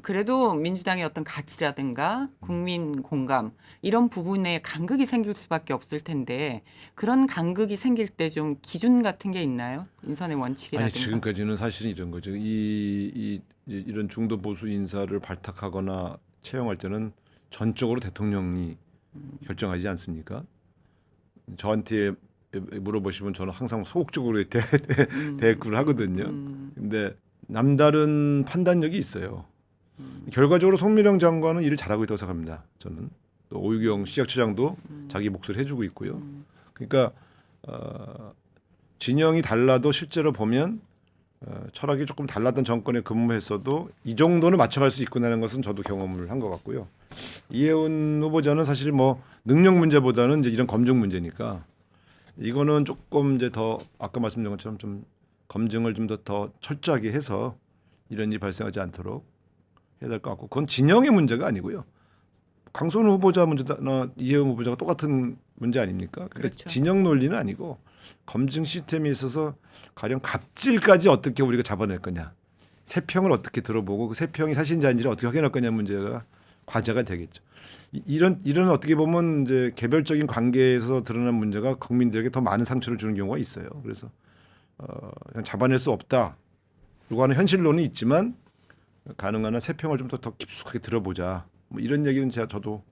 그래도 민주당의 어떤 가치라든가 국민 공감 이런 부분에 간극이 생길 수밖에 없을 텐데 그런 간극이 생길 때 좀 기준 같은 게 있나요? 인선의 원칙이라든가.
아니 지금까지는 사실은 이런 거죠. 이런 중도 보수 인사를 발탁하거나 채용할 때는 전적으로 대통령이 결정하지 않습니까? 저한테 물어보시면 저는 항상 소극적으로 대꾸를 하거든요. 근데 남다른 판단력이 있어요. 결과적으로 송미령 장관은 일을 잘하고 있다고 생각합니다. 저는 또 오유경 시작처장도 자기 몫을 해주고 있고요. 그러니까 진영이 달라도 실제로 보면 철학이 조금 달랐던 정권에 근무했어도 이 정도는 맞춰갈 수 있구나는 것은 저도 경험을 한 것 같고요. 이혜원 후보자는 사실 뭐 능력 문제보다는 이제 이런 검증 문제니까 이거는 조금 이제 더 아까 말씀드린 것처럼 좀 검증을 좀 더 철저하게 해서 이런 일이 발생하지 않도록 해야 될 것 같고 그건 진영의 문제가 아니고요. 강소연 후보자 문제나 이혜영 후보자가 똑같은 문제 아닙니까? 그러니까
그렇죠.
진영 논리는 아니고 검증 시스템에 있어서 가령 갑질까지 어떻게 우리가 잡아낼 거냐. 세평을 어떻게 들어보고 그 세평이 사실인지를 어떻게 확인할 거냐 문제가 과제가 되겠죠. 이런 어떻게 보면 이제 개별적인 관계에서 드러난 문제가 국민들에게 더 많은 상처를 주는 경우가 있어요. 그래서 그냥 잡아낼 수 없다. 이거 하는 현실론은 있지만 가능한 한 세평을 좀 더 깊숙하게 들어보자. 뭐 이런 얘기는 저도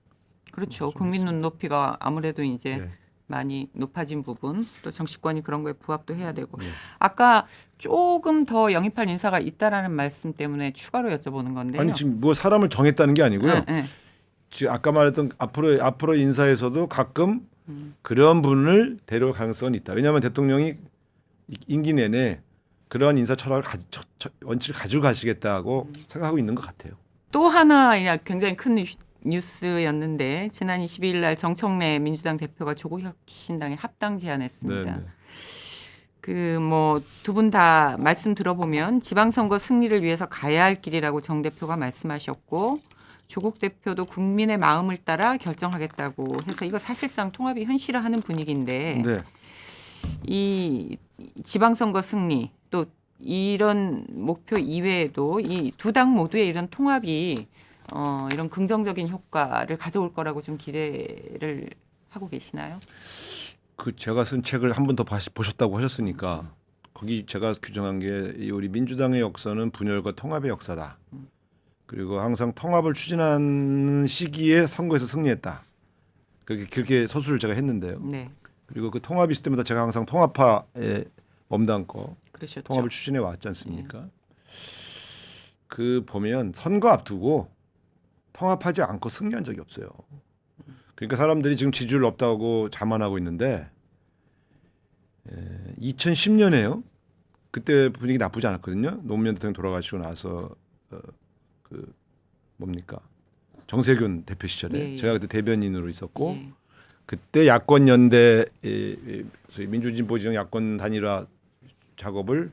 그렇죠. 국민 눈높이가 아무래도 이제
네.
많이 높아진 부분 또 정치권이 그런 거에 부합도 해야 되고
네.
아까 조금 더 영입할 인사가 있다라는 말씀 때문에 추가로 여쭤보는 건데요.
아니 지금 뭐 사람을 정했다는 게 아니고요.
네, 네.
지금 아까 말했던 앞으로 인사에서도 가끔 그런 분을 데려올 가능성은 있다. 왜냐하면 대통령이 임기 내내 그런 인사 철학을 원칙을 가지고 가시겠다고 생각하고 있는 것 같아요.
또 하나 굉장히 큰 뉴스였는데 지난 22일 날 정청래 민주당 대표가 조국혁신당에 합당 제안했습니다.
네.
그 뭐 두 분 다 말씀 들어보면 지방선거 승리를 위해서 가야 할 길이라고 정 대표가 말씀하셨고 조국 대표도 국민의 마음을 따라 결정하겠다고 해서 이거 사실상 통합이 현실화하는 분위기인데
네.
이 지방선거 승리 또 이런 목표 이외에도 이 두 당 모두의 이런 통합이 이런 긍정적인 효과를 가져올 거라고 좀 기대를 하고 계시나요?
그 제가 쓴 책을 한 번 더 보셨다고 하셨으니까 거기 제가 규정한 게 우리 민주당의 역사는 분열과 통합의 역사다. 그리고 항상 통합을 추진하는 시기에 선거에서 승리했다. 그렇게 서술을 제가 했는데요.
네,
그리고 그 통합이 있을 때마다 제가 항상 통합화에 몸담고
그러셨죠.
통합을 추진해 왔지 않습니까? 그 보면 선거 앞두고 통합하지 않고 승리한 적이 없어요. 그러니까 사람들이 지금 지지율 없다고 자만하고 있는데 2010년에요. 그때 분위기 나쁘지 않았거든요. 노무현 대통령 돌아가시고 나서 그 뭡니까 정세균 대표 시절에
예, 예.
제가 그때 대변인으로 있었고
예.
그때 야권 연대 소위 민주진보 지정 야권 단일화 작업을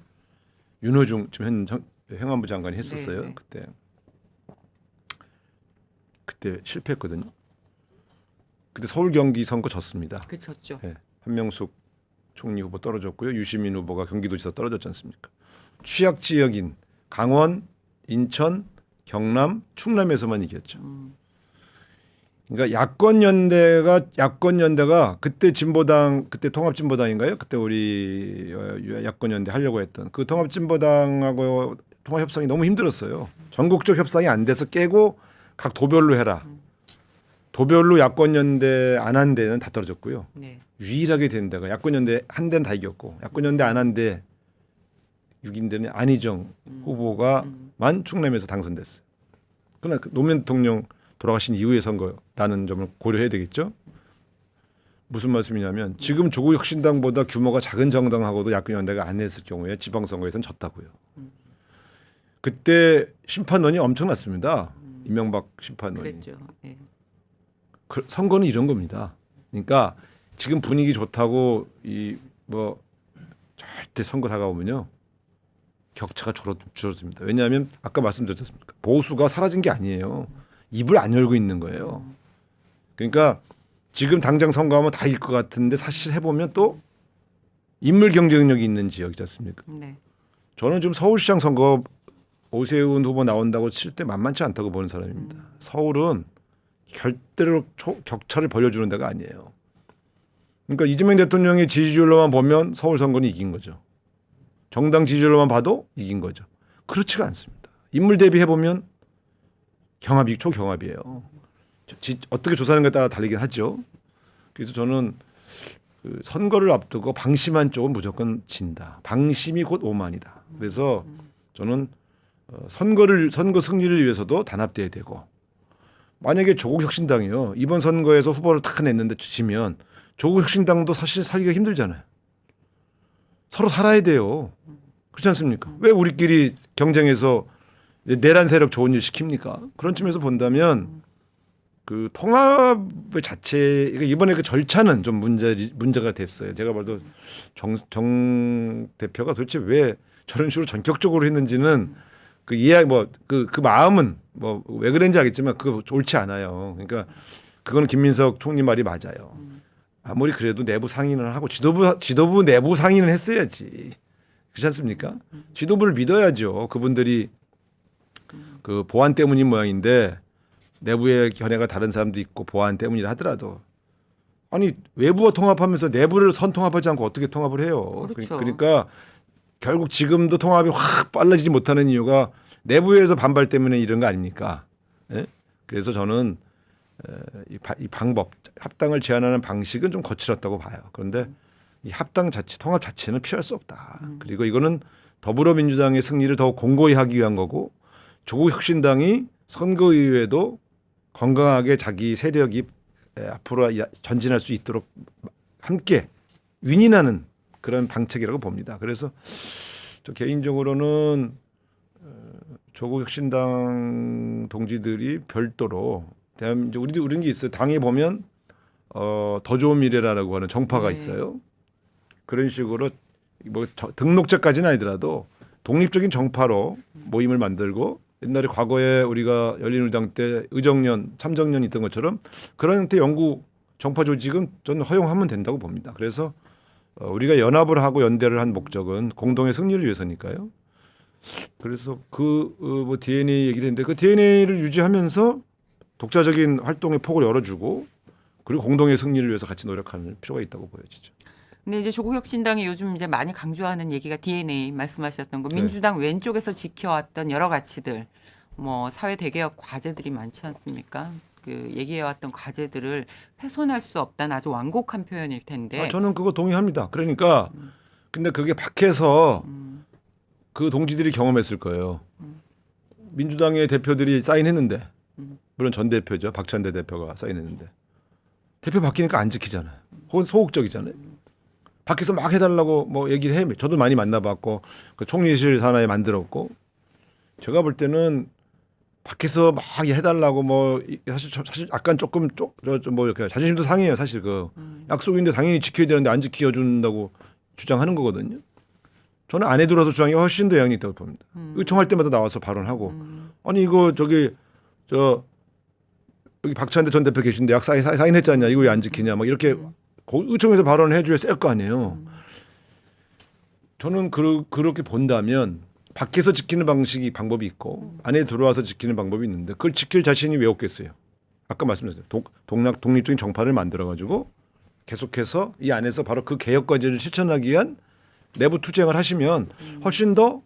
윤호중 지금 현 행안부 장관이 했었어요.
네, 네.
그때 실패했거든요. 그때 서울 경기 선거 졌습니다.
그렇죠.
네. 한명숙 총리 후보 떨어졌고요. 유시민 후보가 경기도지사 떨어졌지 않습니까? 취약 지역인 강원, 인천, 경남, 충남에서만 이겼죠. 그러니까 야권 연대가 그때 진보당 그때 통합진보당인가요? 그때 우리 야권 연대 하려고 했던 그 통합진보당하고 통합 협상이 너무 힘들었어요. 전국적 협상이 안 돼서 깨고 각 도별로 해라. 도별로 야권 연대 안 한 데는 다 떨어졌고요.
네.
유일하게 된 데가 야권 연대 한 데는 다 이겼고 야권 연대 안 한 데 6인 데는 안희정 후보가만 충남에서 당선됐어요. 그러나 노무현 대통령 돌아가신 이후의 선거라는 점을 고려해야 되겠죠. 무슨 말씀이냐면 지금 조국혁신당보다 규모가 작은 정당하고도 야권 연대가 안 했을 경우에 지방선거에서는 졌다고요. 그때 심판론이 엄청났습니다. 이명박 심판론이.
그랬죠. 예.
선거는 이런 겁니다. 그러니까 지금 분위기 좋다고 절대 선거 다가오면요 격차가 줄어듭니다. 왜냐하면 아까 말씀드렸지 않습니까? 보수가 사라진 게 아니에요. 입을 안 열고 있는 거예요. 그러니까 지금 당장 선거하면 다 이길 것 같은데 사실 해보면 또 인물 경쟁력이 있는 지역이지 않습니까?
네.
저는 지금 서울시장 선거 오세훈 후보 나온다고 칠 때 만만치 않다고 보는 사람입니다. 서울은 절대로 격차를 벌려주는 데가 아니에요. 그러니까 이재명 대통령의 지지율로만 보면 서울 선거는 이긴 거죠. 정당 지지율로만 봐도 이긴 거죠. 그렇지가 않습니다. 인물 대비해 보면 초경합이에요. 어떻게 조사하는 것에 따라 다르긴 하죠. 그래서 저는 그 선거를 앞두고 방심한 쪽은 무조건 진다. 방심이 곧 오만이다. 그래서 저는 선거 승리를 위해서도 단합돼야 되고 만약에 조국혁신당이요 이번 선거에서 후보를 탁 냈는데 지면 조국혁신당도 사실 살기가 힘들잖아요. 서로 살아야 돼요. 그렇지 않습니까? 왜 우리끼리 경쟁해서 내란 세력 좋은 일 시킵니까? 그런 측면에서 본다면 그 통합 자체 이번에 그 절차는 좀 문제가 됐어요. 제가 봐도 정 대표가 도대체 왜 저런 식으로 전격적으로 했는지는 그 이해 그 마음은 뭐 왜 그런지 알겠지만 그거 옳지 않아요. 그러니까 그거는 김민석 총리 말이 맞아요. 아무리 그래도 내부 상의는 하고 지도부 내부 상의는 했어야지. 그렇지 않습니까? 지도부를 믿어야죠. 그분들이 그 보안 때문인 모양인데 내부의 견해가 다른 사람도 있고 보안 때문이라 하더라도 아니 외부와 통합하면서 내부를 선통합하지 않고 어떻게 통합을 해요?
그렇죠.
그러니까 결국 지금도 통합이 확 빨라지지 못하는 이유가 내부에서 반발 때문에 이런 거 아닙니까? 예? 그래서 저는 이 방법 합당을 제안하는 방식은 좀 거칠었다고 봐요. 그런데 이 합당 자체 통합 자체는 피할 수 없다. 그리고 이거는 더불어민주당의 승리를 더 공고히 하기 위한 거고 조국 혁신당이 선거이후에도 건강하게 자기 세력이 앞으로 전진할 수 있도록 함께 윈윈하는 그런 방책이라고 봅니다. 그래서 저 개인적으로는 조국 혁신당 동지들이 별도로 대한민국 우리는 게 있어요. 당에 보면 더 좋은 미래라고 하는 정파가 있어요. 그런 식으로 뭐 등록제까지는 아니더라도 독립적인 정파로 모임을 만들고 옛날에 과거에 우리가 열린우리당 때 의정련, 참정련 있던 것처럼 그런 형태의 영구 정파 조직은 저는 허용하면 된다고 봅니다. 그래서 우리가 연합을 하고 연대를 한 목적은 공동의 승리를 위해서니까요. 그래서 뭐 DNA 얘기를 했는데 그 DNA를 유지하면서 독자적인 활동의 폭을 열어주고 그리고 공동의 승리를 위해서 같이 노력하는 필요가 있다고 보여지죠.
근데 이제 조국 혁신당이 요즘 이제 많이 강조하는 얘기가 DNA 말씀하셨던 거
네.
민주당 왼쪽에서 지켜왔던 여러 가치들 뭐 사회 대개혁 과제들이 많지 않습니까? 그 얘기해왔던 과제들을 훼손할 수 없다는 아주 완곡한 표현일 텐데.
저는 그거 동의합니다. 그러니까 근데 그게 밖에서 그 동지들이 경험했을 거예요. 민주당의 대표들이 사인했는데 물론 전 대표죠. 박찬대 대표가 사인했는데 대표 바뀌니까 안 지키잖아요. 혹은 소극적이잖아요. 밖에서 막 해달라고 뭐 얘기를 해. 저도 많이 만나봤고 그 총리실 산하에 만들었고 제가 볼 때는 밖에서 막 해달라고 뭐 사실 약간 조금 뭐 이렇게 자존심도 상해요. 사실 그 약속인데 당연히 지켜야 되는데 안 지켜준다고 주장하는 거거든요. 저는 안에 들어와서 주장이 훨씬 더 영향이 있다고 봅니다. 의청할 때마다 나와서 발언하고 아니 이거 여기 박찬대 전 대표 계신데 약 사인했지 않냐 이거 왜 안 지키냐 막 이렇게 의청에서 발언을 해줘야 셀 거 아니에요. 저는 그렇게 본다면 밖에서 지키는 방법이 있고 안에 들어와서 지키는 방법이 있는데 그걸 지킬 자신이 왜 없겠어요. 아까 말씀드렸어요. 독립적인 정파를 만들어가지고 계속해서 이 안에서 바로 그 개혁 과제를 실천하기 위한 내부 투쟁을 하시면 훨씬 더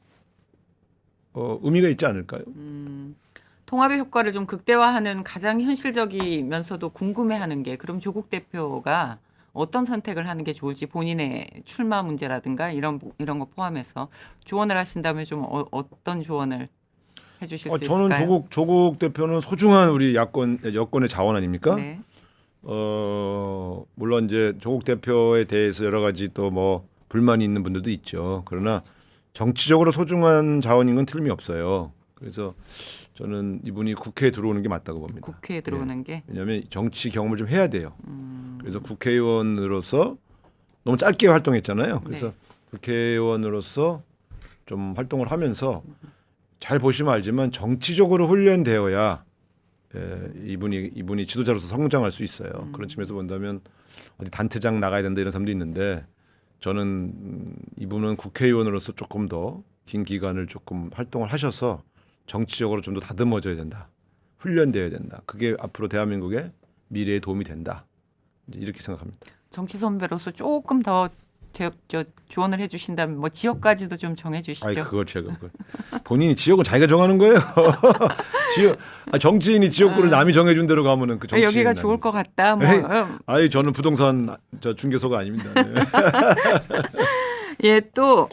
의미가 있지 않을까요?
통합의 효과를 좀 극대화하는 가장 현실적이면서도 궁금해하는 게 그럼 조국 대표가 어떤 선택을 하는 게 좋을지 본인의 출마 문제라든가 이런 거 포함해서 조언을 하신다면 좀 어떤 조언을 해주실 수 있을까요?
저는 조국 대표는 소중한 우리 여권의 자원 아닙니까?
네.
물론 이제 조국 대표에 대해서 여러 가지 또 뭐 불만이 있는 분들도 있죠. 그러나 정치적으로 소중한 자원인 건 틀림이 없어요. 그래서 저는 이분이 국회에 들어오는 게 맞다고 봅니다.
국회에 들어오는 게.
왜냐하면 정치 경험을 좀 해야 돼요. 그래서 국회의원으로서 너무 짧게 활동했잖아요. 그래서
네.
국회의원으로서 좀 활동을 하면서 잘 보시면 알지만 정치적으로 훈련되어야 이분이 지도자로서 성장할 수 있어요. 그런 측면에서 본다면 어디 단체장 나가야 된다 이런 사람도 있는데 저는 이분은 국회의원으로서 조금 더 긴 기간을 조금 활동을 하셔서 정치적으로 좀 더 다듬어져야 된다. 훈련되어야 된다. 그게 앞으로 대한민국의 미래에 도움이 된다. 이렇게 생각합니다.
정치 선배로서 조금 더 조언을 해주신다면 뭐 지역까지도 좀 정해주시죠.
그걸 제가 본인이 지역을 자기가 정하는 거예요. 정치인이 지역구를 남이 정해준 대로 가면은 그 정치인
여기가 좋을 것 같다. 뭐.
저는 부동산 중개소가 아닙니다. 네.
예, 또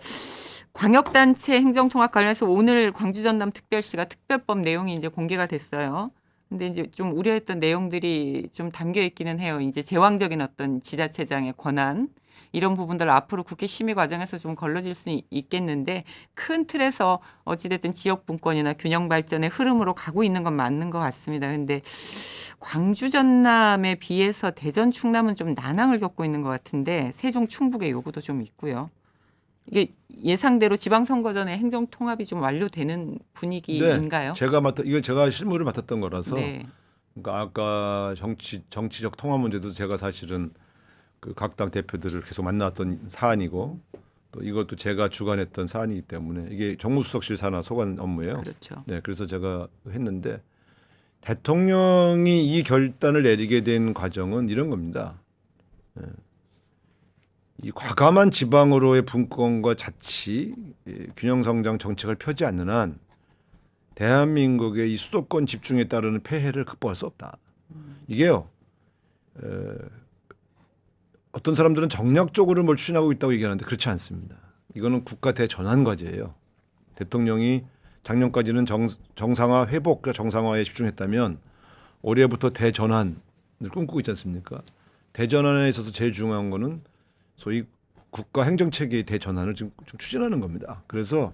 광역단체 행정통합 관련해서 오늘 광주 전남 특별시가 특별법 내용이 이제 공개가 됐어요. 근데 이제 좀 우려했던 내용들이 좀 담겨 있기는 해요. 이제 제왕적인 어떤 지자체장의 권한 이런 부분들 앞으로 국회 심의 과정에서 좀 걸러질 수 있겠는데 큰 틀에서 어찌됐든 지역 분권이나 균형 발전의 흐름으로 가고 있는 건 맞는 것 같습니다. 근데 광주 전남에 비해서 대전 충남은 좀 난항을 겪고 있는 것 같은데 세종 충북의 요구도 좀 있고요. 이게 예상대로 지방선거 전에 행정 통합이 좀 완료되는 분위기인가요?
이거 제가 실무를 맡았던 거라서
네.
그러니까 아까 정치적 통합 문제도 제가 사실은 그 각 당 대표들을 계속 만났던 사안이고 또 이것도 제가 주관했던 사안이기 때문에 이게 정무수석실 산하 소관 업무예요.
그렇죠.
네, 그래서 제가 했는데 대통령이 이 결단을 내리게 된 과정은 이런 겁니다. 예. 이 과감한 지방으로의 분권과 자치, 균형 성장 정책을 펴지 않는 한 대한민국의 이 수도권 집중에 따르는 폐해를 극복할 수 없다. 이게요. 어떤 사람들은 정략적으로 뭘 추진하고 있다고 얘기하는데 그렇지 않습니다. 이거는 국가 대전환 과제예요. 대통령이 작년까지는 정상화 회복과 정상화에 집중했다면 올해부터 대전환을 꿈꾸고 있지 않습니까? 대전환에 있어서 제일 중요한 거는 소위 국가 행정체계의 대전환을 지금 좀 추진하는 겁니다. 그래서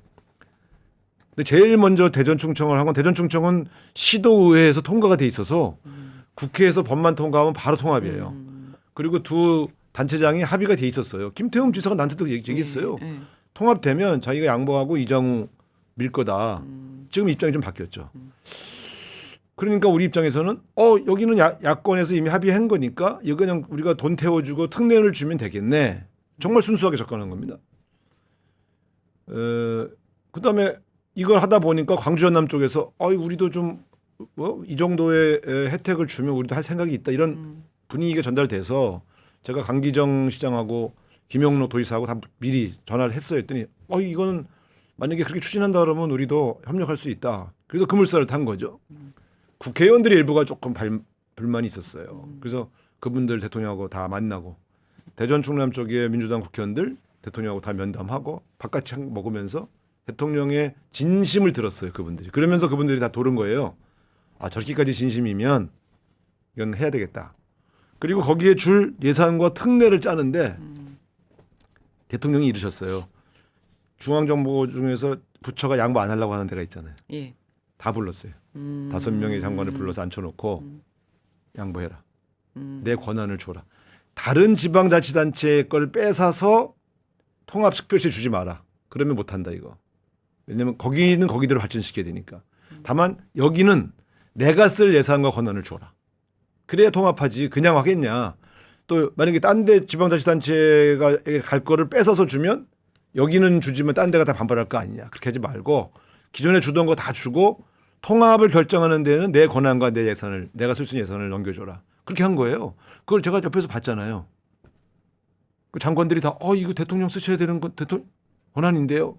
근데 제일 먼저 대전 충청을 한 건 대전 충청은 시도의회에서 통과가 돼 있어서 국회에서 법만 통과하면 바로 통합이에요. 그리고 두 단체장이 합의가 돼 있었어요. 김태흠 지사가 나한테도 얘기했어요. 통합되면 자기가 양보하고 이장우 밀 거다. 지금 입장이 좀 바뀌었죠. 그러니까 우리 입장에서는 여기는 야권에서 이미 합의한 거니까 이거 그냥 우리가 돈 태워주고 특례를 주면 되겠네. 정말 순수하게 접근한 겁니다. 그다음에 이걸 하다 보니까 광주 전남 쪽에서 우리도 좀 이 정도의 혜택을 주면 우리도 할 생각이 있다 이런 분위기가 전달돼서 제가 강기정 시장하고 김용로 도지사하고 다 미리 전화를 했어요. 했더니 이거는 만약에 그렇게 추진한다 그러면 우리도 협력할 수 있다. 그래서 그물살을 탄 거죠. 국회의원들의 일부가 조금 불만이 있었어요. 그래서 그분들 대통령하고 다 만나고 대전 충남 쪽에 민주당 국회의원들 대통령하고 다 면담하고 바깥창 먹으면서 대통령의 진심을 들었어요. 그분들이. 그러면서 그분들이 다 도른 거예요. 저렇게까지 진심이면 이건 해야 되겠다. 그리고 거기에 줄 예산과 특례를 짜는데 대통령이 이르셨어요. 중앙정보 중에서 부처가 양보 안 하려고 하는 데가 있잖아요.
예.
다 불렀어요. 5명의 장관을 불러서 앉혀놓고 양보해라. 내 권한을 줘라. 다른 지방자치단체의 걸 뺏어서 통합특별시 주지 마라. 그러면 못한다 이거. 왜냐하면 거기는 거기대로 발전시켜야 되니까. 다만 여기는 내가 쓸 예산과 권한을 줘라. 그래야 통합하지. 그냥 하겠냐. 또 만약에 딴 데 지방자치단체가 갈 거를 뺏어서 주면 여기는 주지만 딴 데가 다 반발할 거 아니냐. 그렇게 하지 말고 기존에 주던 거 다 주고 통합을 결정하는 데는 내 권한과 내 예산을 내가 쓸 수 있는 예산을 넘겨줘라. 그렇게 한 거예요. 그걸 제가 옆에서 봤잖아요. 그 장관들이 다 이거 대통령 쓰셔야 되는 건 대통령 권한인데요.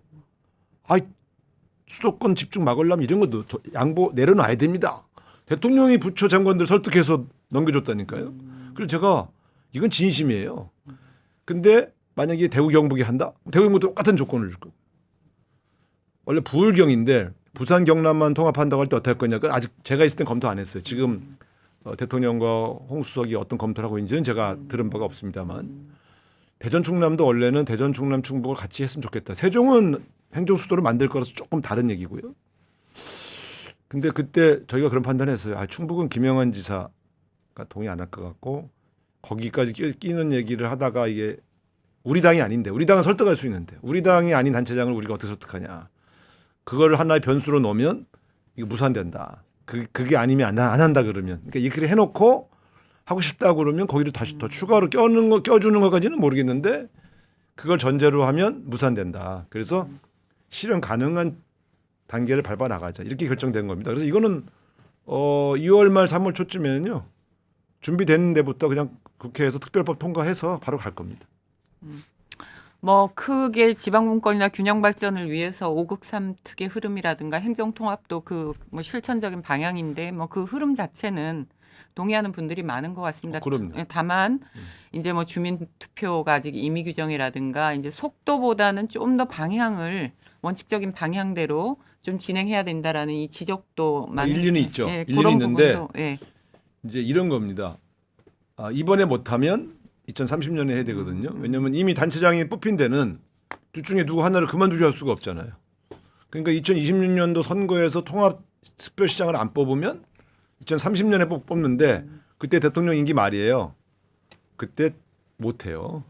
수도권 집중 막으려면 이런 것도 양보 내려놔야 됩니다. 대통령이 부처 장관들 설득해서 넘겨줬다니까요. 그래서 제가 이건 진심이에요. 근데 만약에 대구 경북이 한다? 대구 경북도 똑같은 조건을 줄 거고. 원래 부울경인데 부산 경남만 통합한다고 할 때 어떻게 할 거냐. 아직 제가 있을 땐 검토 안 했어요. 지금 대통령과 홍 수석이 어떤 검토를 하고 있는지는 제가 들은 바가 없습니다만 대전 충남도 원래는 대전 충남 충북을 같이 했으면 좋겠다. 세종은 행정수도를 만들 거라서 조금 다른 얘기고요. 근데 그때 저희가 그런 판단했어요. 충북은 김영환 지사가 동의 안 할 것 같고 거기까지 끼는 얘기를 하다가 이게 우리 당이 아닌데 우리 당은 설득할 수 있는데 우리 당이 아닌 단체장을 우리가 어떻게 설득하냐. 그걸 하나의 변수로 놓으면 이거 무산된다. 그게 아니면 안 한다 그러면. 그러니까 이렇게 해놓고 하고 싶다고 그러면 거기를 다시 더 추가로 껴주는 것까지는 모르겠는데 그걸 전제로 하면 무산된다. 그래서 실현 가능한 단계를 밟아 나가자. 이렇게 결정된 겁니다. 그래서 이거는 2월 말 3월 초쯤에는요. 준비되는 데부터 그냥 국회에서 특별법 통과해서 바로 갈 겁니다.
크게 지방분권이나 균형 발전을 위해서 5급 3특의 흐름이라든가 행정통합도 실천적인 방향인데 그 흐름 자체는 동의하는 분들이 많은 것 같습니다.
그럼요.
다만 이제 주민투표가 아직 임의 규정이라든가 이제 속도보다는 좀 더 방향을 원칙적인 방향대로 좀 진행해야 된다라는 이 지적도 많은
일리는 있죠.
예,
일리는
그런
있는데
부분도, 예.
이제 이런 겁니다. 이번에 못하면 2030년에 해야 되거든요. 왜냐하면 이미 단체장이 뽑힌 데는 둘 중에 누구 하나를 그만두게 할 수가 없잖아요. 그러니까 2026년도 선거에서 통합 특별시장을 안 뽑으면 2030년에 뽑는데 그때 대통령 임기 말이에요. 그때 못해요.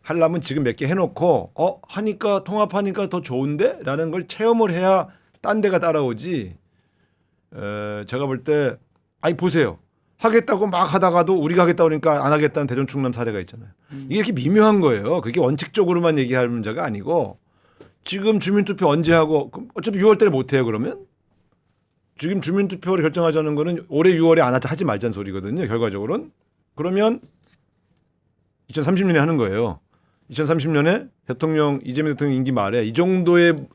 하려면 지금 몇 개 해놓고 하니까 통합하니까 더 좋은데? 라는 걸 체험을 해야 딴 데가 따라오지. 제가 볼 때 아니 보세요. 하겠다고 막 하다가도 우리가 하겠다고 그러니까 안 하겠다는 대전 충남 사례가 있잖아요. 이게 이렇게 미묘한 거예요. 그게 원칙적으로만 얘기할 문제가 아니고 지금 주민투표 언제 하고 어차피 6월 달에 못 해요 그러면? 지금 주민투표를 결정하자는 거는 올해 6월에 안 하지 말자는 소리거든요. 결과적으로는. 그러면 2030년에 하는 거예요. 2030년에 이재명 대통령 임기 말에 이 정도의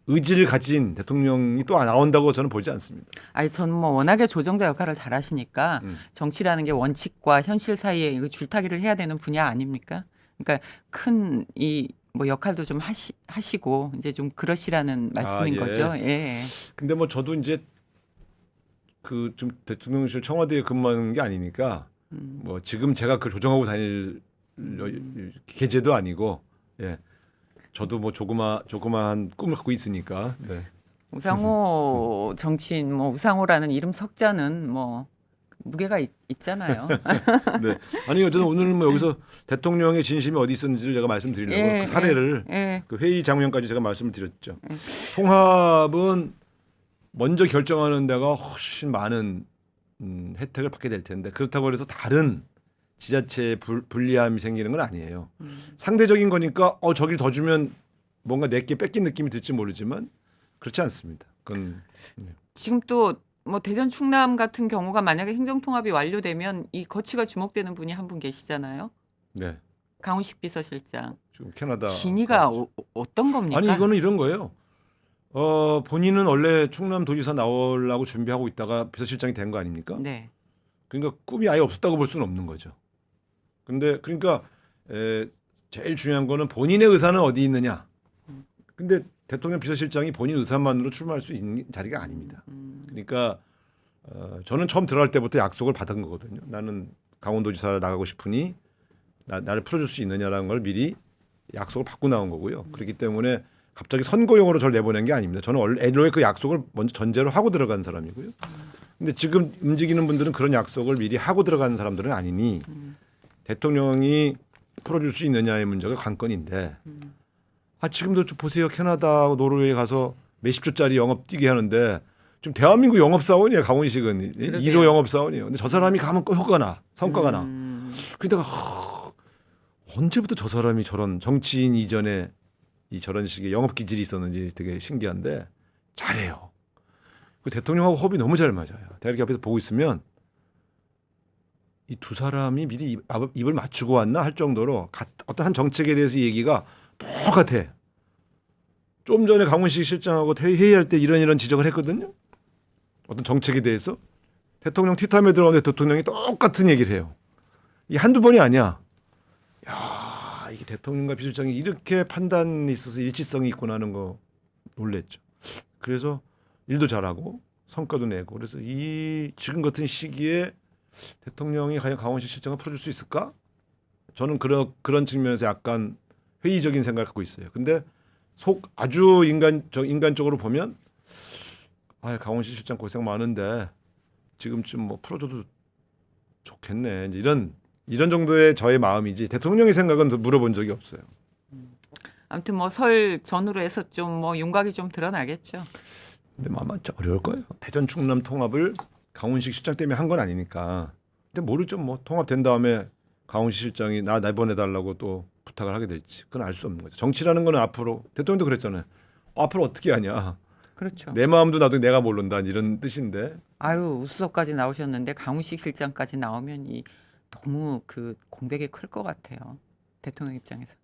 의지를 가진 대통령이 또 나온다고 저는 보지 않습니다.
아니 저는 뭐 워낙에 조정자 역할을 잘 하시니까 정치라는 게 원칙과 현실 사이에 이거 줄타기를 해야 되는 분야 아닙니까? 그러니까 큰 이 뭐 역할도 좀 하시고 이제 좀 그러시라는 말씀인
예.
거죠. 예.
근데 뭐 저도 이제 그 좀 대통령실 청와대에 근무하는 게 아니니까 뭐 지금 제가 그걸 조정하고 다닐 계제도 아니고 예. 저도 뭐 조그마한 꿈을 갖고 있으니까. 네.
우상호 정치인 뭐 우상호라는 이름 석자는 뭐 무게가 있잖아요.
네. 아니 저는 오늘 뭐 여기서 대통령의 진심이 어디 있었는지를 제가 말씀드리려고
예,
그 사례를
예.
그 회의 장면까지 제가 말씀을 드렸죠. 통합은 먼저 결정하는 데가 훨씬 많은 혜택을 받게 될 텐데 그렇다고 해서 다른 지자체에 불리함이 생기는 건 아니에요. 상대적인 거니까 저길 더 주면 뭔가 내게 뺏긴 느낌이 들지 모르지만 그렇지 않습니다. 그건
지금 또 뭐 대전 충남 같은 경우가 만약에 행정통합이 완료되면 이 거취가 주목되는 분이 한 분 계시잖아요.
네.
강훈식 비서실장.
지금 캐나다
진위가 어떤 겁니까?
아니 이거는 이런 거예요. 본인은 원래 충남도지사 나오려고 준비하고 있다가 비서실장이 된 거 아닙니까?
네.
그러니까 꿈이 아예 없었다고 볼 수는 없는 거죠. 근데 그러니까 제일 중요한 거는 본인의 의사는 어디 있느냐. 근데 대통령 비서실장이 본인 의사만으로 출마할 수 있는 자리가 아닙니다. 그러니까 저는 처음 들어갈 때부터 약속을 받은 거거든요. 나는 강원도지사 나가고 싶으니 나를 풀어줄 수 있느냐라는 걸 미리 약속을 받고 나온 거고요. 그렇기 때문에 갑자기 선거용으로 저를 내보낸 게 아닙니다. 저는 원래 애초에 그 약속을 먼저 전제로 하고 들어간 사람이고요. 근데 지금 움직이는 분들은 그런 약속을 미리 하고 들어가는 사람들은 아니니 대통령이 풀어줄 수 있느냐의 문제가 관건인데 지금도 좀 보세요. 캐나다, 노르웨이 가서 몇십 조짜리 영업 뛰게 하는데 지금 대한민국 영업사원이에요. 강훈식은 1호 영업사원이에요. 근데 저 사람이 가면 꼭 효과가 나. 성과가 나. 그러다가 언제부터 저 사람이 저런 정치인 이전에 저런 식의 영업 기질이 있었는지 되게 신기한데 잘해요. 그 대통령하고 호흡이 너무 잘 맞아요. 대가 이렇게 앞에서 보고 있으면 이 두 사람이 미리 입을 맞추고 왔나 할 정도로 어떤 한 정책에 대해서 얘기가 똑같아. 좀 전에 강훈식 실장하고 회의할 때 이런 지적을 했거든요. 어떤 정책에 대해서 대통령 티타임에 들어가는데 대통령이 똑같은 얘기를 해요. 이 한두 번이 아니야. 야, 이게 대통령과 비서실장이 이렇게 판단이 있어서 일치성이 있구나 하는 거 놀랬죠. 그래서 일도 잘하고 성과도 내고 그래서 이 지금 같은 시기에 대통령이 과연 강원식 실장을 풀어줄 수 있을까? 저는 그런 측면에서 약간 회의적인 생각을 갖고 있어요. 근데 아주 인간적으로 보면 강원식 실장 고생 많은데 지금쯤 뭐 풀어줘도 좋겠네. 이제 이런 정도의 저의 마음이지 대통령의 생각은 물어본 적이 없어요.
아무튼 뭐 설 전후로 해서 좀 뭐 윤곽이 좀 드러나겠죠.
근데 아마 어려울 거예요. 대전 충남 통합을 강훈식 실장 때문에 한 건 아니니까. 근데 모르죠. 뭐 통합된 다음에 강훈식 실장이 나 내보내달라고 또 부탁을 하게 될지 그건 알 수 없는 거죠. 정치라는 거는 앞으로 대통령도 그랬잖아요. 앞으로 어떻게 하냐.
그렇죠.
내 마음도 나도 내가 모른다 이런 뜻인데.
아유 우수석까지 나오셨는데 강훈식 실장까지 나오면 너무 그 공백이 클 것 같아요. 대통령 입장에서.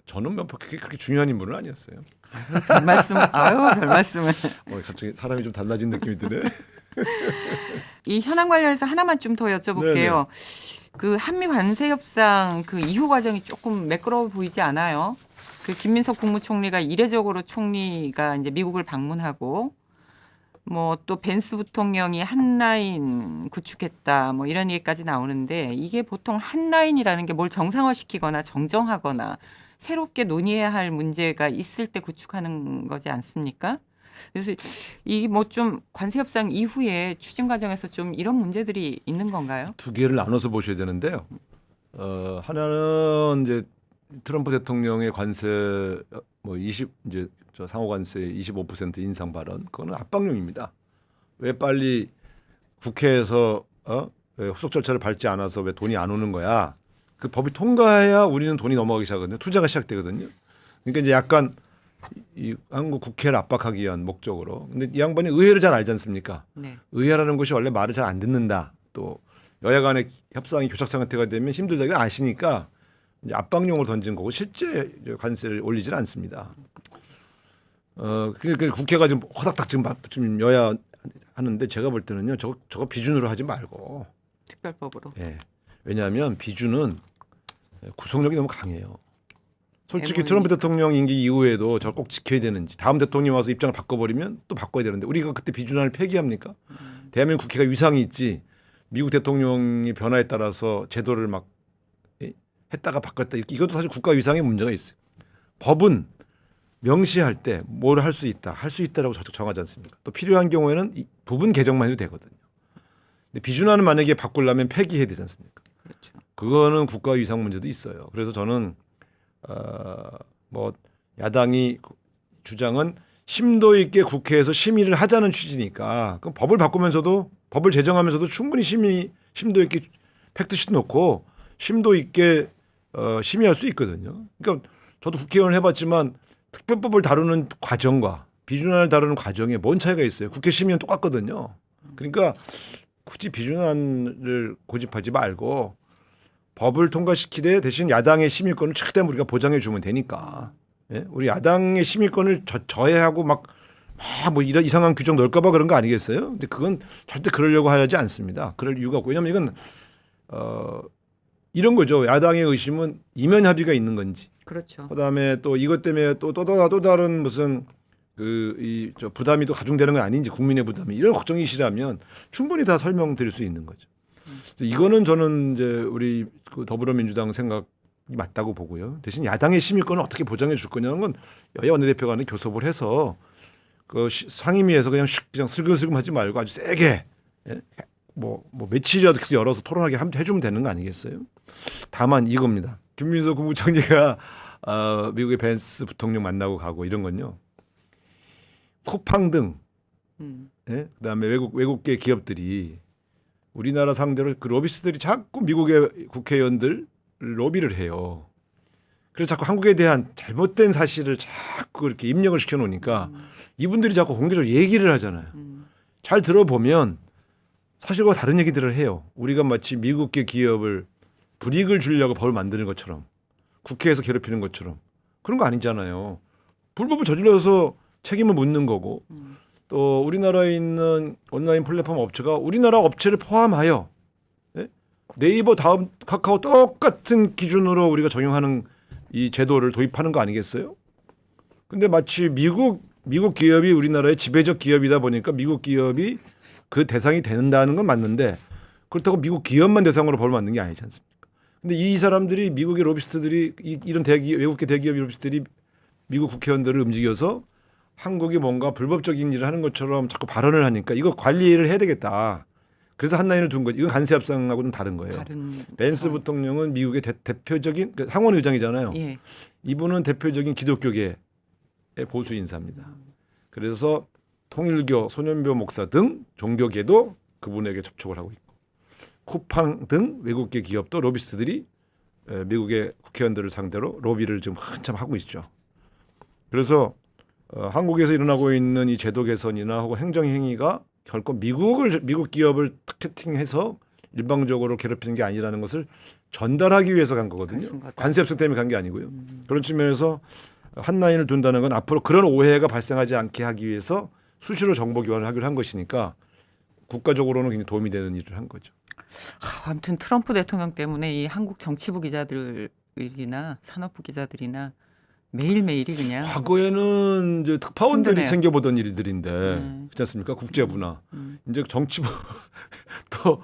저는 뭐 그렇게 중요한 인물은 아니었어요.
별 말씀을.
갑자기 사람이 좀 달라진 느낌이 드네.
이 현안 관련해서 하나만 좀 더 여쭤볼게요.
네네.
그 한미 관세 협상 그 이후 과정이 조금 매끄러워 보이지 않아요? 그 김민석 국무총리가 이례적으로 총리가 이제 미국을 방문하고 뭐 또 벤스 부통령이 한 라인 구축했다 뭐 이런 얘기까지 나오는데 이게 보통 한 라인이라는 게 뭘 정상화시키거나 정정하거나 새롭게 논의해야 할 문제가 있을 때 구축하는 거지 않습니까? 그래서 이 뭐 좀 관세 협상 이후에 추진 과정에서 좀 이런 문제들이 있는 건가요?
두 개를 나눠서 보셔야 되는데요. 하나는 이제 트럼프 대통령의 관세 뭐 20 이제 저 상호 관세 25% 인상 발언 그거는 압박용입니다. 왜 빨리 국회에서 왜 후속 절차를 밟지 않아서 왜 돈이 안 오는 거야? 그 법이 통과해야 우리는 돈이 넘어가기 시작하거든요. 투자가 시작되거든요. 그러니까 이제 약간 이 한국 국회를 압박하기 위한 목적으로. 근데 이 양반이 의회를 잘 알지 않습니까?
네.
의회라는 것이 원래 말을 잘 안 듣는다. 또 여야 간의 협상이 교착 상태가 되면 힘들다 이걸 아시니까 이제 압박용을 던진 거고 실제 관세를 올리질 않습니다. 그러니까 국회가 지금 허닥닥 지금 여야 하는데 제가 볼 때는요. 저거 비준으로 하지 말고.
특별법으로.
예. 왜냐하면 비준은 구속력이 너무 강해요. 솔직히
애물이니까.
트럼프 대통령 임기 이후에도 저걸 꼭 지켜야 되는지 다음 대통령이 와서 입장을 바꿔버리면 또 바꿔야 되는데 우리가 그때 비준안을 폐기합니까? 대한민국 국회가 위상이 있지 미국 대통령의 변화에 따라서 제도를 막 했다가 바꿨다 이것도 사실 국가 위상에 문제가 있어요. 법은 명시할 때 뭘 할 수 있다 할 수 있다라고 정하지 않습니까? 또 필요한 경우에는 부분 개정만 해도 되거든요. 근데 비준안을 만약에 바꾸려면 폐기해야 되지 않습니까?
그렇죠.
그거는 국가 위상 문제도 있어요. 그래서 저는 뭐 야당이 주장은 심도 있게 국회에서 심의를 하자는 취지니까 그럼 법을 바꾸면서도 법을 제정하면서도 충분히 심도 있게 팩트시트 놓고 심도 있게 심의할 수 있거든요. 그러니까 저도 국회의원을 해봤지만 특별법을 다루는 과정과 비준안을 다루는 과정에 뭔 차이가 있어요. 국회 심의는 똑같거든요. 그러니까 굳이 비준안을 고집하지 말고 법을 통과시키되 대신 야당의 심의권을 최대한 우리가 보장해 주면 되니까. 예? 우리 야당의 심의권을 저해하고 막 뭐 이런 이상한 규정 넣을까봐 그런 거 아니겠어요? 근데 그건 절대 그러려고 하지 않습니다. 그럴 이유가 없고 왜냐하면 이건 이런 거죠. 야당의 의심은 이면 합의가 있는 건지.
그렇죠.
그다음에 또 이것 때문에 또 다른 무슨 저 부담이 또 가중되는 건 아닌지 국민의 부담이 이런 걱정이시라면 충분히 다 설명드릴 수 있는 거죠. 그래서 이거는 저는 이제 우리 그 더불어민주당 생각이 맞다고 보고요. 대신 야당의 심의권을 어떻게 보장해 줄 거냐는 건 여야 원내대표 간에 교섭을 해서 그 상임위에서 그냥 슬금슬금 하지 말고 아주 세게 뭐 며칠이라도 계속 열어서 토론하게 해주면 되는 거 아니겠어요? 다만 이겁니다. 김민석 국무총리가 미국의 벤스 부통령 만나고 가고 이런 건요. 쿠팡 등 그다음에 외국계 기업들이 우리나라 상대로 그 로비스트들이 자꾸 미국의 국회의원들 로비를 해요. 그래서 자꾸 한국에 대한 잘못된 사실을 자꾸 이렇게 입력을 시켜놓으니까 이분들이 자꾸 공개적으로 얘기를 하잖아요. 잘 들어보면 사실과 다른 얘기들을 해요. 우리가 마치 미국계 기업을 불이익을 주려고 법을 만드는 것처럼 국회에서 괴롭히는 것처럼 그런 거 아니잖아요. 불법을 저질러서 책임을 묻는 거고 또 우리나라에 있는 온라인 플랫폼 업체가 우리나라 업체를 포함하여 네이버 다음 카카오 똑같은 기준으로 우리가 적용하는 이 제도를 도입하는 거 아니겠어요? 근데 마치 미국 기업이 우리나라의 지배적 기업이다 보니까 미국 기업이 그 대상이 된다는 건 맞는데 그렇다고 미국 기업만 대상으로 벌을 만든 게 아니지 않습니까? 근데 이 사람들이 미국의 로비스트들이 이런 외국계 대기업 로비스트들이 미국 국회의원들을 움직여서 한국이 뭔가 불법적인 일을 하는 것처럼 자꾸 발언을 하니까 이거 관리를 해야 되겠다. 그래서 한 라인을 둔 거죠. 이건 관세 협상하고는 다른 거예요. 벤스 부통령은 미국의 대표적인 상원 의장이잖아요.
예.
이분은 대표적인 기독교계의 보수 인사입니다. 그래서 통일교, 소년교 목사 등 종교계도 그분에게 접촉을 하고 있고 쿠팡 등 외국계 기업도 로비스트들이 미국의 국회의원들을 상대로 로비를 지금 한참 하고 있죠. 그래서 한국에서 일어나고 있는 이 제도 개선이나 혹은 행정 행위가 결코 미국 기업을 타겟팅해서 일방적으로 괴롭히는 게 아니라는 것을 전달하기 위해서 간 거거든요. 관세 협상 때문에 간 게 아니고요. 그런 측면에서 한 라인을 둔다는 건 앞으로 그런 오해가 발생하지 않게 하기 위해서 수시로 정보 교환을 하기로 한 것이니까 국가적으로는 굉장히 도움이 되는 일을 한 거죠.
아무튼 트럼프 대통령 때문에 이 한국 정치부 기자들이나 산업부 기자들이나 매일매일이 그냥
과거에는 이제 특파원들이
힘드네요.
챙겨보던 일들인데 그렇지 않습니까? 국제부나 이제 정치부 또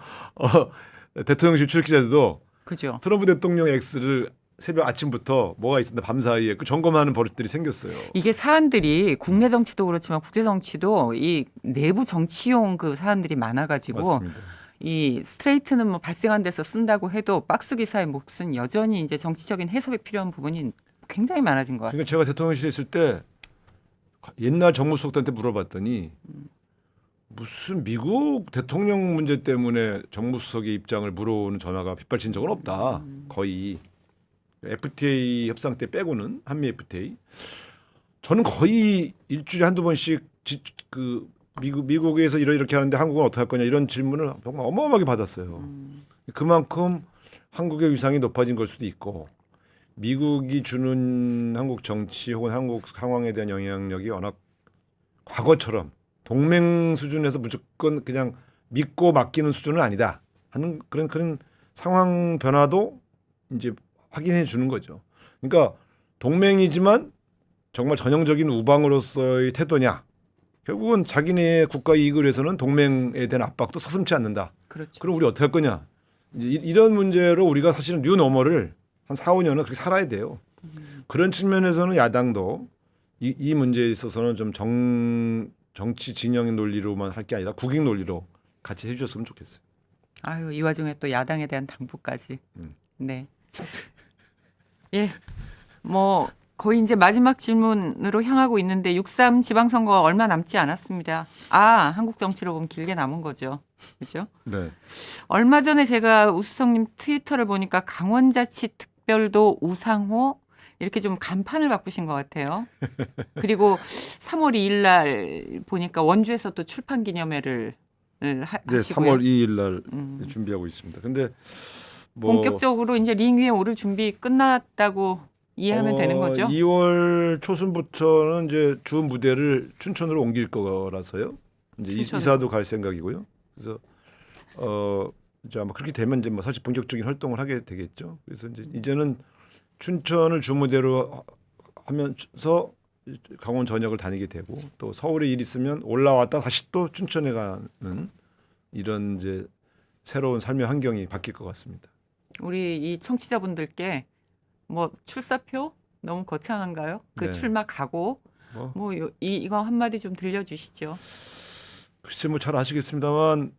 대통령실 출입 기자들도
그죠.
트럼프 대통령 X를 새벽 아침부터 뭐가 있었나 밤 사이에 그 점검하는 버릇들이 생겼어요.
이게 사안들이 국내 정치도 그렇지만 국제 정치도 이 내부 정치용 그 사안들이 많아가지고
맞습니다.
이 스트레이트는 뭐 발생한 데서 쓴다고 해도 박스 기사의 몫은 여전히 이제 정치적인 해석이 필요한 부분이 굉장히 많아진 것 같아요.
그러니까 제가 대통령실에 있을 때 옛날 정무수석들한테 물어봤더니 무슨 미국 대통령 문제 때문에 정무수석의 입장을 물어오는 전화가 빗발친 적은 없다. 거의 FTA 협상 때 빼고는 한미 FTA. 저는 거의 일주일에 한두 번씩 그 미국에서 이렇게 하는데 한국은 어떻게 할 거냐 이런 질문을 정말 어마어마하게 받았어요. 그만큼 한국의 위상이 높아진 걸 수도 있고 미국이 주는 한국 정치 혹은 한국 상황에 대한 영향력이 워낙 과거처럼 동맹 수준에서 무조건 그냥 믿고 맡기는 수준은 아니다 하는 그런 상황 변화도 이제 확인해 주는 거죠. 그러니까 동맹이지만 정말 전형적인 우방으로서의 태도냐? 결국은 자기네 국가 이익을 위해서는 동맹에 대한 압박도 서슴지 않는다.
그렇죠.
그럼 우리 어떻게 할 거냐? 이제 이런 문제로 우리가 사실은 뉴 노멀을 한 4, 5년은 그렇게 살아야 돼요. 그런 측면에서는 야당도 이 문제에 있어서는 좀 정치 진영의 논리로만 할 게 아니라 국익 논리로 같이 해주셨으면 좋겠어요.
아유, 이 와중에 또 야당에 대한 당부까지. 네. 예. 뭐 거의 이제 마지막 질문으로 향하고 있는데 6.3 지방선거가 얼마 남지 않았습니다. 한국 정치로 보면 길게 남은 거죠. 그렇죠?
네.
얼마 전에 제가 우수성님 트위터를 보니까 강원자치특별도 우상호 이렇게 좀 간판을 바꾸신 것 같아요. 그리고 3월 2일 날 보니까 원주에서 또 출판 기념회를
네,
하시고요.
3월 2일 날 준비하고 있습니다. 근데 뭐
본격적으로 이제 링 위에 오를 준비 끝났다고 이해하면 되는 거죠?
2월 초순부터는 이제 주 무대를 춘천으로 옮길 거라서요. 이제
춘천으로.
이사도 갈 생각이고요. 그래서 이제 아마 그렇게 되면 이제 뭐 사실 본격적인 활동을 하게 되겠죠. 그래서 이제는 춘천을 주 무대로 하면서 강원 전역을 다니게 되고 또 서울에 일 있으면 올라왔다 다시 또 춘천에 가는 이런 이제 새로운 삶의 환경이 바뀔 것 같습니다.
우리 이 청취자분들께 뭐 출사표 너무 거창한가요? 그
네.
출마 각오 이거 한마디 좀 들려주시죠.
글쎄 뭐 잘 아시겠습니다만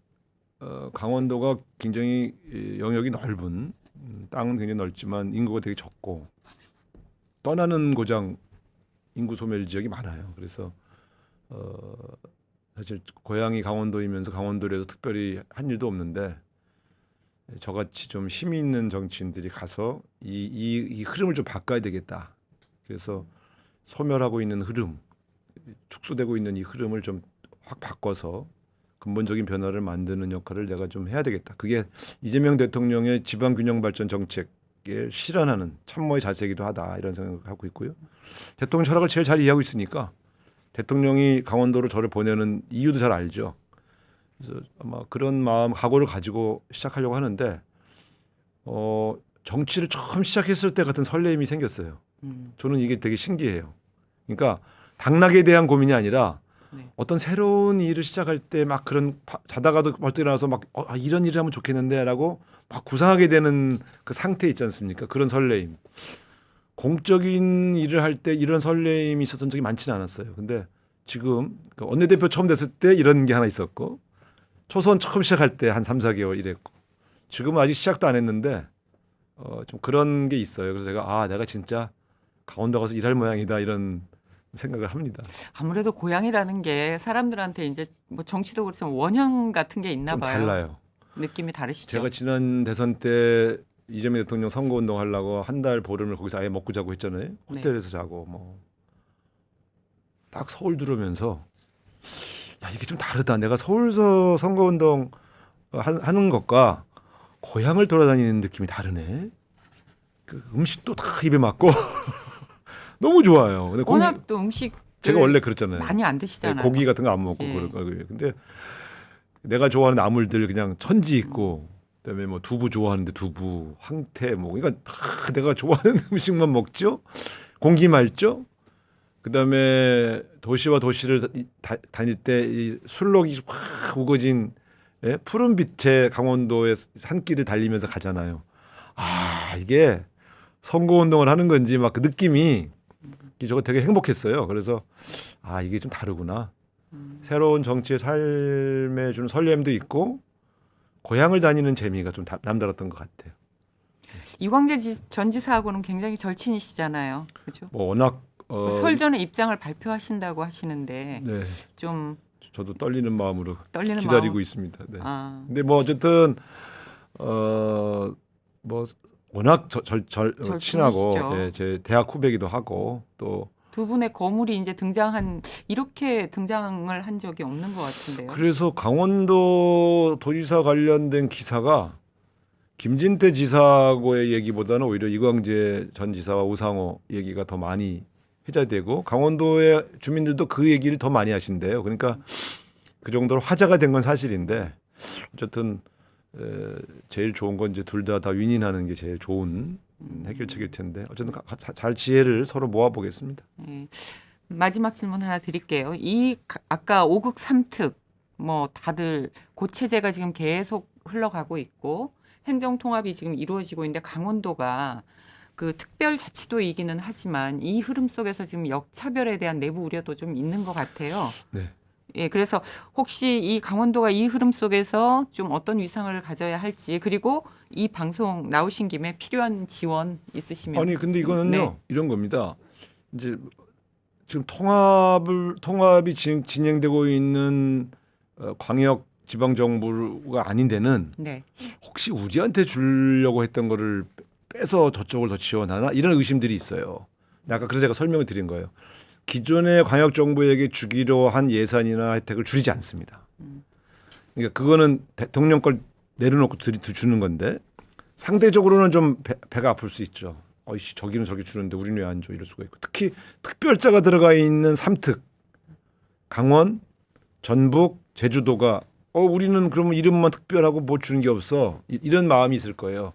강원도가 굉장히 영역이 넓은 땅은 굉장히 넓지만 인구가 되게 적고 떠나는 고장 인구 소멸 지역이 많아요. 그래서 사실 고향이 강원도이면서 강원도에서 특별히 한 일도 없는데 저같이 좀 힘이 있는 정치인들이 가서 이 흐름을 좀 바꿔야 되겠다. 그래서 소멸하고 있는 흐름, 축소되고 있는 이 흐름을 좀 확 바꿔서 근본적인 변화를 만드는 역할을 내가 좀 해야 되겠다. 그게 이재명 대통령의 지방균형발전 정책에 실현하는 참모의 자세이기도 하다. 이런 생각을 하고 있고요. 대통령 철학을 제일 잘 이해하고 있으니까 대통령이 강원도로 저를 보내는 이유도 잘 알죠. 그래서 아마 그런 마음, 각오를 가지고 시작하려고 하는데 정치를 처음 시작했을 때 같은 설레임이 생겼어요. 저는 이게 되게 신기해요. 그러니까 당락에 대한 고민이 아니라
네.
어떤 새로운 일을 시작할 때 막 그런 자다가도 벌떡 일어나서 막 이런 일을 하면 좋겠는데라고 막 구상하게 되는 그 상태 있지 않습니까? 그런 설레임. 공적인 일을 할 때 이런 설레임이 있었던 적이 많지는 않았어요. 근데 지금 원내대표 처음 됐을 때 이런 게 하나 있었고 초선 처음 시작할 때 한 3, 4개월 이랬고 지금은 아직 시작도 안 했는데 좀 그런 게 있어요. 그래서 제가 내가 진짜 강원도 가서 일할 모양이다 이런 생각을 합니다.
아무래도 고향이라는 게 사람들한테 이제 뭐 정치도 그렇지만 원형 같은 게 있나
좀
봐요.
달라요.
느낌이 다르시죠?
제가 지난 대선 때 이재명 대통령 선거운동 하려고 한 달 보름을 거기서 아예 먹고 자고 했잖아요. 호텔에서 자고 뭐 딱 서울 들어오면서 이게 좀 다르다. 내가 서울서 선거운동 하는 것과 고향을 돌아다니는 느낌이 다르네. 그 음식도 다 입에 맞고 너무 좋아요. 근데
워낙 또 음식
제가 원래 그랬잖아요.
많이 안 드시잖아요.
고기 같은 거 안 먹고
예.
그럴 근데 내가 좋아하는 나물들 그냥 천지 있고 그다음에 뭐 두부 좋아하는데 두부, 황태 뭐 그러니까 다 내가 좋아하는 음식만 먹죠. 공기 맑죠. 그다음에 도시와 도시를 다닐 때 이 술록이 확 우거진 푸른 빛의 강원도의 산길을 달리면서 가잖아요. 이게 선거 운동을 하는 건지 막 그 느낌이 저거 되게 행복했어요. 그래서 아 이게 좀 다르구나. 새로운 정치의 삶에 주는 설렘도 있고 고향을 다니는 재미가 좀 남달랐던 것 같아요.
이광재 전 지사하고는 굉장히 절친이시잖아요. 그렇죠?
뭐 워낙
설 전에 입장을 발표하신다고 하시는데
네,
좀
저도 떨리는 마음으로
떨리는
기다리고
마음.
있습니다. 네.
아,
근데 뭐 어쨌든 뭐 워낙 친하고
절친이시죠.
예, 제 대학 후배기도 하고 또
두 분의 거물이 이제 이렇게 등장을 한 적이 없는 것 같은데요.
그래서 강원도 도지사 관련된 기사가 김진태 지사하고의 얘기보다는 오히려 이광재 전 지사와 우상호 얘기가 더 많이 회자되고 강원도의 주민들도 그 얘기를 더 많이 하신대요. 그러니까 그 정도로 화제가 된 건 사실인데 어쨌든 제일 좋은 건 이제 둘 다 윈윈하는 게 제일 좋은 해결책일 텐데 어쨌든 잘 지혜를 서로 모아보겠습니다.
예. 마지막 질문 하나 드릴게요. 아까 5국 3특 뭐 다들 고체제가 지금 계속 흘러가고 있고 행정 통합이 지금 이루어지고 있는데 강원도가 그 특별자치도이기는 하지만 이 흐름 속에서 지금 역차별에 대한 내부 우려도 좀 있는 것 같아요.
네.
예, 그래서 혹시 이 강원도가 이 흐름 속에서 좀 어떤 위상을 가져야 할지 그리고 이 방송 나오신 김에 필요한 지원 있으시면
아니 근데 이거는요
네.
이런 겁니다. 이제 지금 통합이 진행되고 있는 광역 지방 정부가 아닌 데는
네.
혹시 우리한테 주려고 했던 거를 빼서 저쪽을 더 지원하나 이런 의심들이 있어요. 아까 그래서 제가 설명을 드린 거예요. 기존의 광역 정부에게 주기로 한 예산이나 혜택을 줄이지 않습니다. 그러니까 그거는 대통령 걸 내려놓고 주는 건데 상대적으로는 좀 배가 아플 수 있죠. 어이씨 저기는 저기 주는데 우리는 왜 안 줘 이럴 수가 있고 특히 특별자가 들어가 있는 3특 강원, 전북, 제주도가 우리는 그러면 이름만 특별하고 뭐 주는 게 없어 이런 마음이 있을 거예요.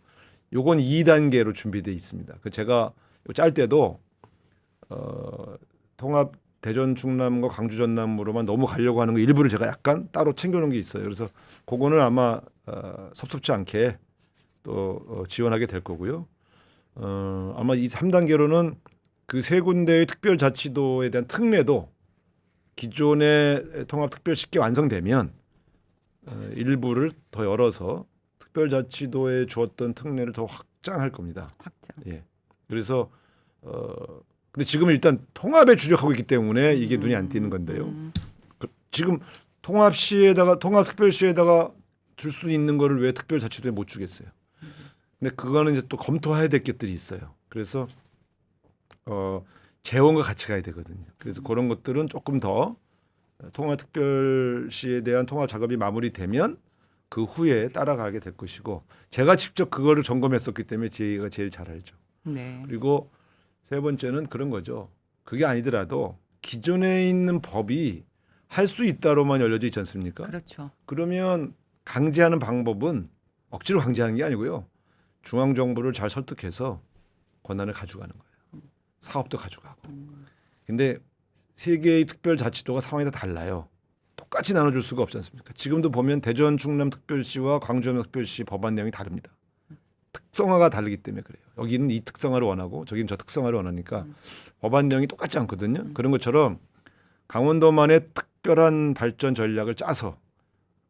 요건 2단계로 준비되어 있습니다. 그 제가 짤 때도 통합 대전 충남과 광주 전남으로만 너무 가려고 하는 거 일부를 제가 약간 따로 챙겨놓은 게 있어요. 그래서 그거는 아마 섭섭지 않게 또 지원하게 될 거고요. 아마 이 3단계로는 그 세 군데의 특별자치도에 대한 특례도 기존의 통합특별시께 완성되면 일부를 더 열어서 특별자치도에 주었던 특례를 더 확장할 겁니다.
확장.
예. 그래서 근데 지금 일단 통합에 주력하고 있기 때문에 이게 눈이 안 띄는 건데요. 지금 통합특별시에다가 줄 수 있는 거를 왜 특별자치도에 못 주겠어요? 근데 그거는 이제 또 검토해야 될 것들이 있어요. 그래서 재원과 같이 가야 되거든요. 그래서 그런 것들은 조금 더 통합특별시에 대한 통합 작업이 마무리되면 그 후에 따라가게 될 것이고 제가 직접 그거를 점검했었기 때문에 제가 제일 잘 알죠.
네.
그리고 세 번째는 그런 거죠. 그게 아니더라도 기존에 있는 법이 할 수 있다로만 열려져 있지 않습니까?
그렇죠.
그러면 강제하는 방법은 억지로 강제하는 게 아니고요. 중앙정부를 잘 설득해서 권한을 가져가는 거예요. 사업도 가져가고. 근데 세 개의 특별자치도가 상황이 다 달라요. 똑같이 나눠줄 수가 없지 않습니까? 지금도 보면 대전 충남특별시와 광주특별시 법안 내용이 다릅니다. 특성화가 다르기 때문에 그래요. 여기는 이 특성화를 원하고 저기는 저 특성화를 원하니까 법안 내용이 똑같지 않거든요. 그런 것처럼 강원도만의 특별한 발전 전략을 짜서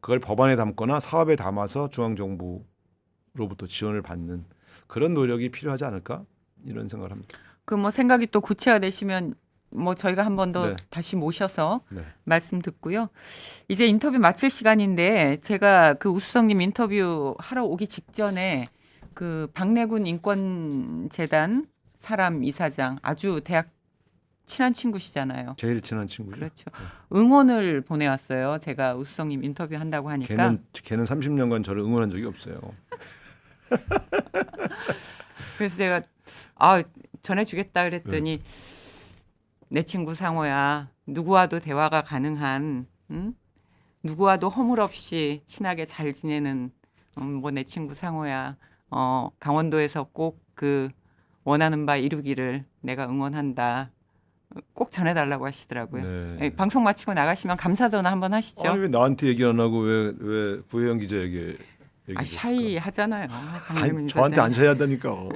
그걸 법안에 담거나 사업에 담아서 중앙정부로부터 지원을 받는 그런 노력이 필요하지 않을까 이런 생각을 합니다.
그 뭐 생각이 또 구체화되시면 뭐 저희가 한 번 더
네.
다시 모셔서
네.
말씀 듣고요. 이제 인터뷰 마칠 시간인데 제가 그 우수성님 인터뷰 하러 오기 직전에 그 박래군 인권재단 사람 이사장 아주 대학 친한 친구시잖아요.
제일 친한 친구죠.
그렇죠. 응원을 보내왔어요. 제가 우수성님 인터뷰 한다고 하니까.
걔는 30년간 저를 응원한 적이 없어요.
그래서 제가 전해주겠다 그랬더니 내 친구 상호야. 누구와도 대화가 가능한 누구와도 허물 없이 친하게 잘 지내는 뭐 내 친구 상호야. 강원도에서 꼭 그 원하는 바 이루기를 내가 응원한다. 꼭 전해달라고 하시더라고요.
네.
예, 방송 마치고 나가시면 감사 전화 한번 하시죠.
아니 왜 나한테 얘기 안 하고 왜 구혜영 기자에게 얘기했을까?
샤이 하잖아요.
아니, 저한테 안 샤이하다니까.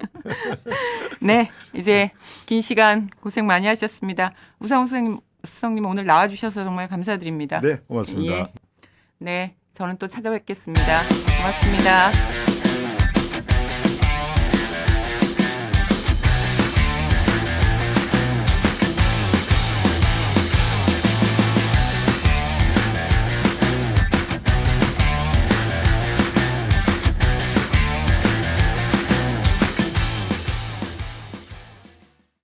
네, 이제 긴 시간 고생 많이 하셨습니다. 우상호 수석님 오늘 나와주셔서 정말 감사드립니다.
네, 고맙습니다.
예. 네, 저는 또 찾아뵙겠습니다. 고맙습니다.